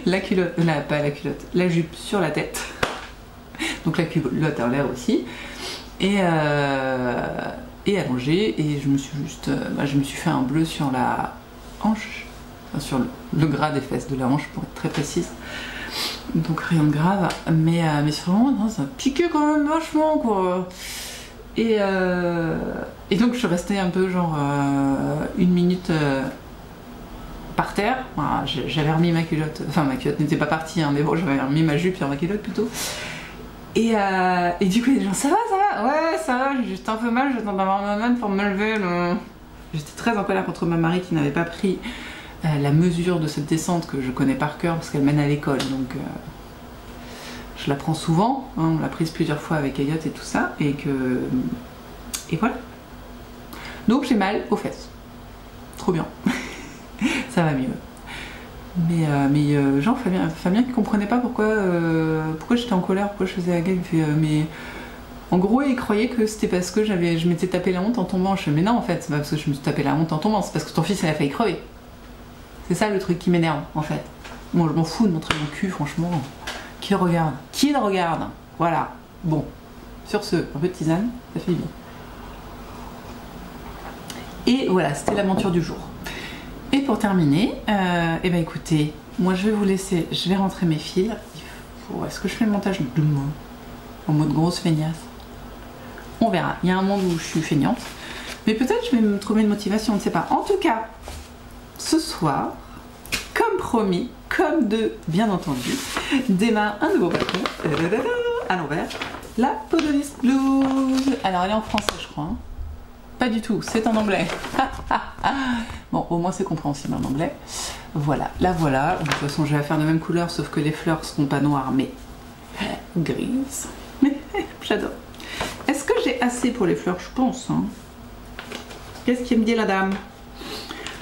la culotte, pas la culotte, la jupe sur la tête, donc la culotte en l'air aussi, et allongée, et je me suis juste, je me suis fait un bleu sur la hanche, enfin, sur le gras des fesses de la hanche pour être très précise. Donc rien de grave, mais c'est vraiment, non, ça piqué quand même vachement quoi. Et donc je suis restée un peu genre 1 minute par terre. Voilà, j'avais remis ma culotte, enfin ma culotte n'était pas partie, hein, mais bon j'avais remis ma jupe sur ma culotte plutôt. Et du coup les gens ça va, ouais ça va, j'étais un peu mal, j'attends d'avoir ma main pour me lever. J'étais très en colère contre ma mari qui n'avait pas pris la mesure de cette descente que je connais par cœur parce qu'elle mène à l'école, donc je la prends souvent, hein, on l'a prise plusieurs fois avec Elliot et tout ça, et voilà. Donc j'ai mal aux fesses, trop bien, ça va mieux. Mais genre Fabien qui comprenait pas pourquoi j'étais en colère, pourquoi je faisais la gueule, mais en gros il croyait que c'était parce que je m'étais tapé la honte en tombant. Je fais mais non en fait, c'est pas parce que je me suis tapé la honte en tombant, c'est parce que ton fils il a failli crever. C'est ça le truc qui m'énerve en fait. Moi je m'en fous de montrer mon cul franchement. Qui le regarde? Qui le regarde? Voilà. Bon. Sur ce, un peu de tisane, ça fait du bien. Et voilà, c'était l'aventure du jour. Et pour terminer, écoutez, moi je vais vous laisser, je vais rentrer mes fils. Est-ce que je fais le montage demain en mode grosse feignasse? On verra. Il y a un monde où je suis feignante. Mais peut-être je vais me trouver une motivation, on ne sait pas. En tout cas, ce soir, comme promis, comme de bien entendu, démarre un nouveau patron à l'envers, la Podolist Blues. Alors elle est en français je crois, hein. Pas du tout, c'est en anglais. Bon, au moins c'est compréhensible en anglais. Voilà, la voilà. De toute façon je vais la faire de la même couleur, sauf que les fleurs seront pas noires mais grises. J'adore. Est-ce que j'ai assez pour les fleurs? Je pense, hein. Qu'est-ce qu'il me dit la dame?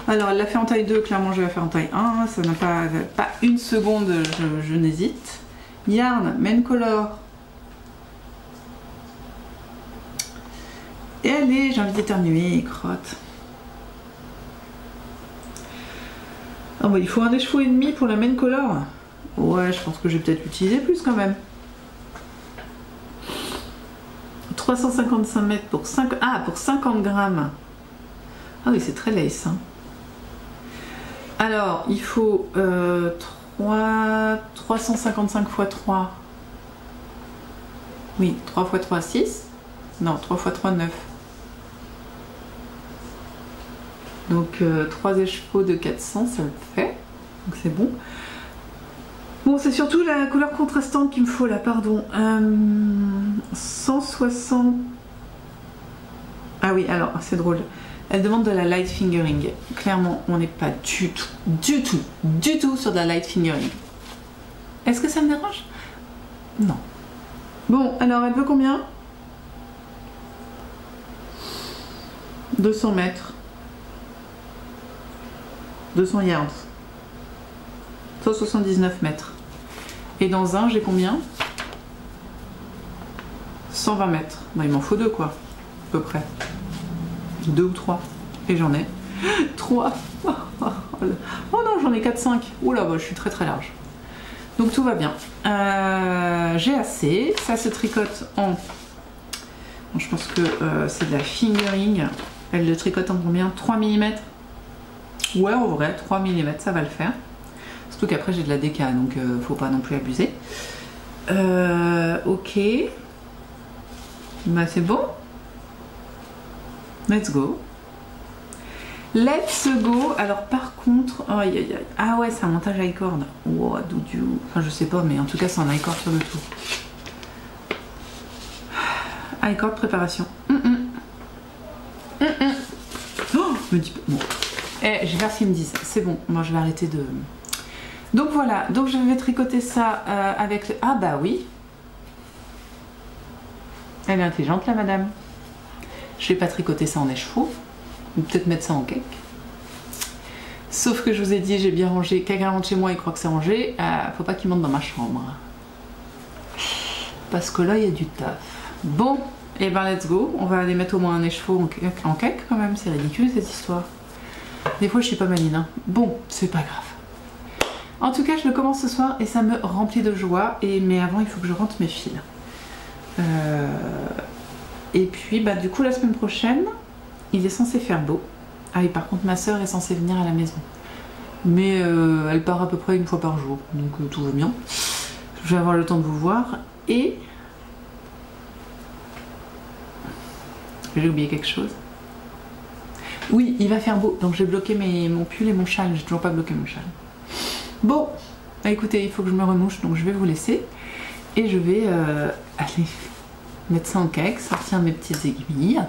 Alors elle l'a fait en taille 2, clairement je vais la faire en taille 1, ça n'a pas une seconde, je n'hésite. Yarn, main color, allez, j'ai envie d'éternuer, crotte. Ah bah il faut un écheveau et demi pour la main color. Ouais, je pense que je vais peut-être l'utiliser plus quand même. 355 mètres pour 5... Ah, pour 50 grammes. Ah oui, c'est très lace. Hein. Alors, il faut 355 x 3. Oui, 3 x 3, 6. Non, 3 x 3, 9. Donc 3 écheveaux de 400, ça le fait. Donc c'est bon. Bon, c'est surtout la couleur contrastante qu'il me faut là, pardon. 160... Ah oui, alors, c'est drôle. Elle demande de la light fingering. Clairement, on n'est pas du tout sur de la light fingering. Est-ce que ça me dérange? Non. Bon, alors, elle veut combien? 200 mètres. 200 yards. 179 mètres. Et dans un, j'ai combien? 120 mètres. Bah, il m'en faut deux, quoi. À peu près. 2 ou 3. Et j'en ai 3. Oh non, j'en ai 4-5. Oula, bah, je suis très très large. Donc tout va bien. J'ai assez. Ça se tricote en... Bon, je pense que c'est de la fingering. Elle le tricote en combien? 3 mm. Ouais, en vrai, 3 mm, ça va le faire. Surtout qu'après j'ai de la déca, donc faut pas non plus abuser. Ok. Bah c'est bon. Let's go. Let's go. Alors par contre... Oh, aïe, aïe, aïe. Ah ouais, c'est un montage high cord. Wow, doudou. Enfin je sais pas, mais en tout cas c'est un high cord sur le tout. High cord préparation. Oh, me dis pas... Bon. Eh, je vais faire ce qu'ils me disent. C'est bon, moi je vais arrêter de... Donc voilà, donc je vais tricoter ça avec... Le... Ah bah oui. Elle est intelligente la madame. Je vais pas tricoter ça en écheveau. Ou peut-être mettre ça en cake. Sauf que je vous ai dit, j'ai bien rangé. Quelqu'un rentre chez moi, il croit que c'est rangé. Faut pas qu'il monte dans ma chambre. Parce que là, il y a du taf. Bon, et ben let's go. On va aller mettre au moins un écheveau en cake quand même. C'est ridicule cette histoire. Des fois, je suis pas maline. Hein. Bon, c'est pas grave. En tout cas, je le commence ce soir et ça me remplit de joie. Mais avant, il faut que je rentre mes fils. Et puis, bah, du coup, la semaine prochaine, il est censé faire beau. Ah et par contre, ma soeur est censée venir à la maison. Mais elle part à peu près une fois par jour. Donc tout va bien. Je vais avoir le temps de vous voir. Et... j'ai oublié quelque chose. Oui, il va faire beau. Donc j'ai bloqué mon pull et mon châle. J'ai toujours pas bloqué mon châle. Bon, bah, écoutez, il faut que je me remouche. Donc je vais vous laisser. Et je vais aller mettre ça en cake, sortir mes petites aiguilles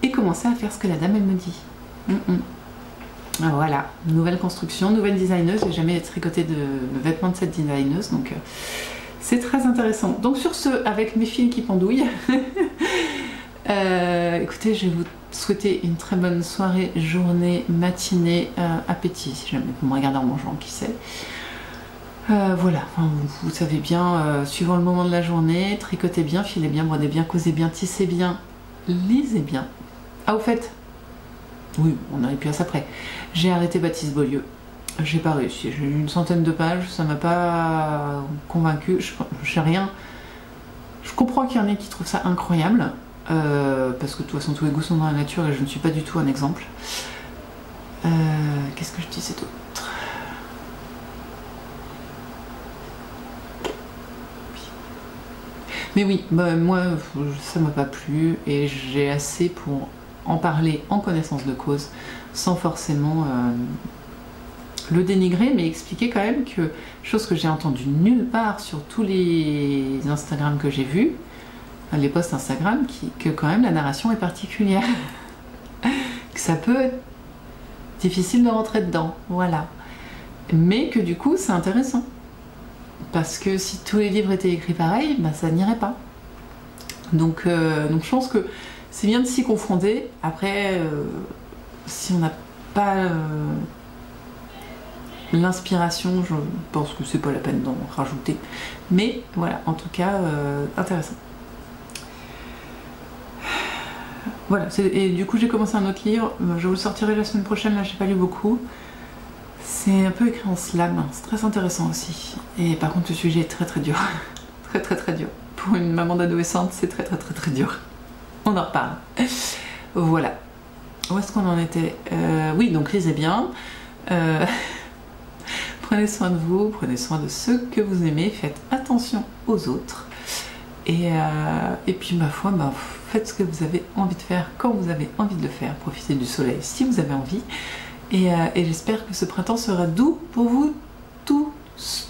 et commencer à faire ce que la dame elle me dit. Voilà, nouvelle construction, nouvelle designeuse. J'ai jamais tricoté de vêtements de cette designeuse, donc c'est très intéressant. Donc sur ce, avec mes fils qui pendouillent, écoutez, je vais vous souhaiter une très bonne soirée, journée, matinée, appétit, si jamais vous me regardez en mangeant, qui sait. Voilà, enfin, vous savez bien, suivant le moment de la journée, tricotez bien, filez bien, brodez bien, causez bien, tissez bien, lisez bien. Ah, au fait, oui, on aurait pu à ça après. J'ai arrêté Baptiste Beaulieu. J'ai pas réussi. J'ai eu une centaine de pages, ça m'a pas convaincu. Je sais rien. Je comprends qu'il y en ait qui trouvent ça incroyable, parce que de toute façon tous les goûts sont dans la nature et je ne suis pas du tout un exemple. Qu'est-ce que je disais d'autre? Mais oui, bah, moi ça m'a pas plu et j'ai assez pour en parler en connaissance de cause, sans forcément le dénigrer, mais expliquer quand même que, chose que j'ai entendue nulle part sur tous les Instagram que j'ai vus, les posts Instagram, que quand même la narration est particulière. Que ça peut être difficile de rentrer dedans, voilà. Mais que du coup c'est intéressant. Parce que si tous les livres étaient écrits pareil, bah, ça n'irait pas. Donc je pense que c'est bien de s'y confronter. Après, si on n'a pas l'inspiration, je pense que c'est pas la peine d'en rajouter. Mais voilà, en tout cas, intéressant. Voilà, et du coup j'ai commencé un autre livre, je vous le sortirai la semaine prochaine, là j'ai pas lu beaucoup. C'est un peu écrit en slam, c'est très intéressant aussi. Et par contre le sujet est très dur, très dur. Pour une maman d'adolescente c'est très dur. On en reparle. Voilà. Où est-ce qu'on en était? Oui, donc lisez bien. Prenez soin de vous, prenez soin de ceux que vous aimez, faites attention aux autres. Et puis ma foi, faites ce que vous avez envie de faire quand vous avez envie de le faire. Profitez du soleil si vous avez envie. Et j'espère que ce printemps sera doux pour vous tous.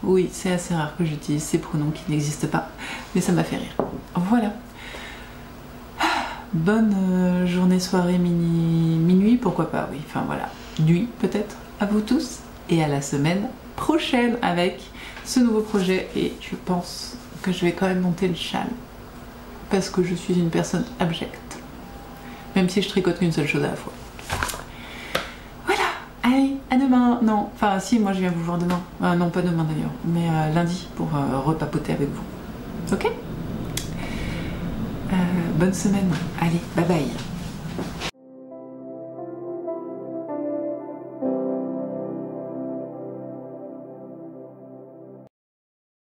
Oui, c'est assez rare que j'utilise ces pronoms qui n'existent pas, mais ça m'a fait rire. Voilà. Bonne journée, soirée, minuit, pourquoi pas, oui. Enfin voilà, nuit peut-être à vous tous. Et à la semaine prochaine avec ce nouveau projet. Et je pense que je vais quand même monter le châle parce que je suis une personne abjecte, même si je tricote qu'une seule chose à la fois. Voilà, allez, à demain. Non, enfin si, moi je viens vous voir demain, non pas demain d'ailleurs, mais lundi pour repapoter avec vous, ok. Bonne semaine, allez, bye bye.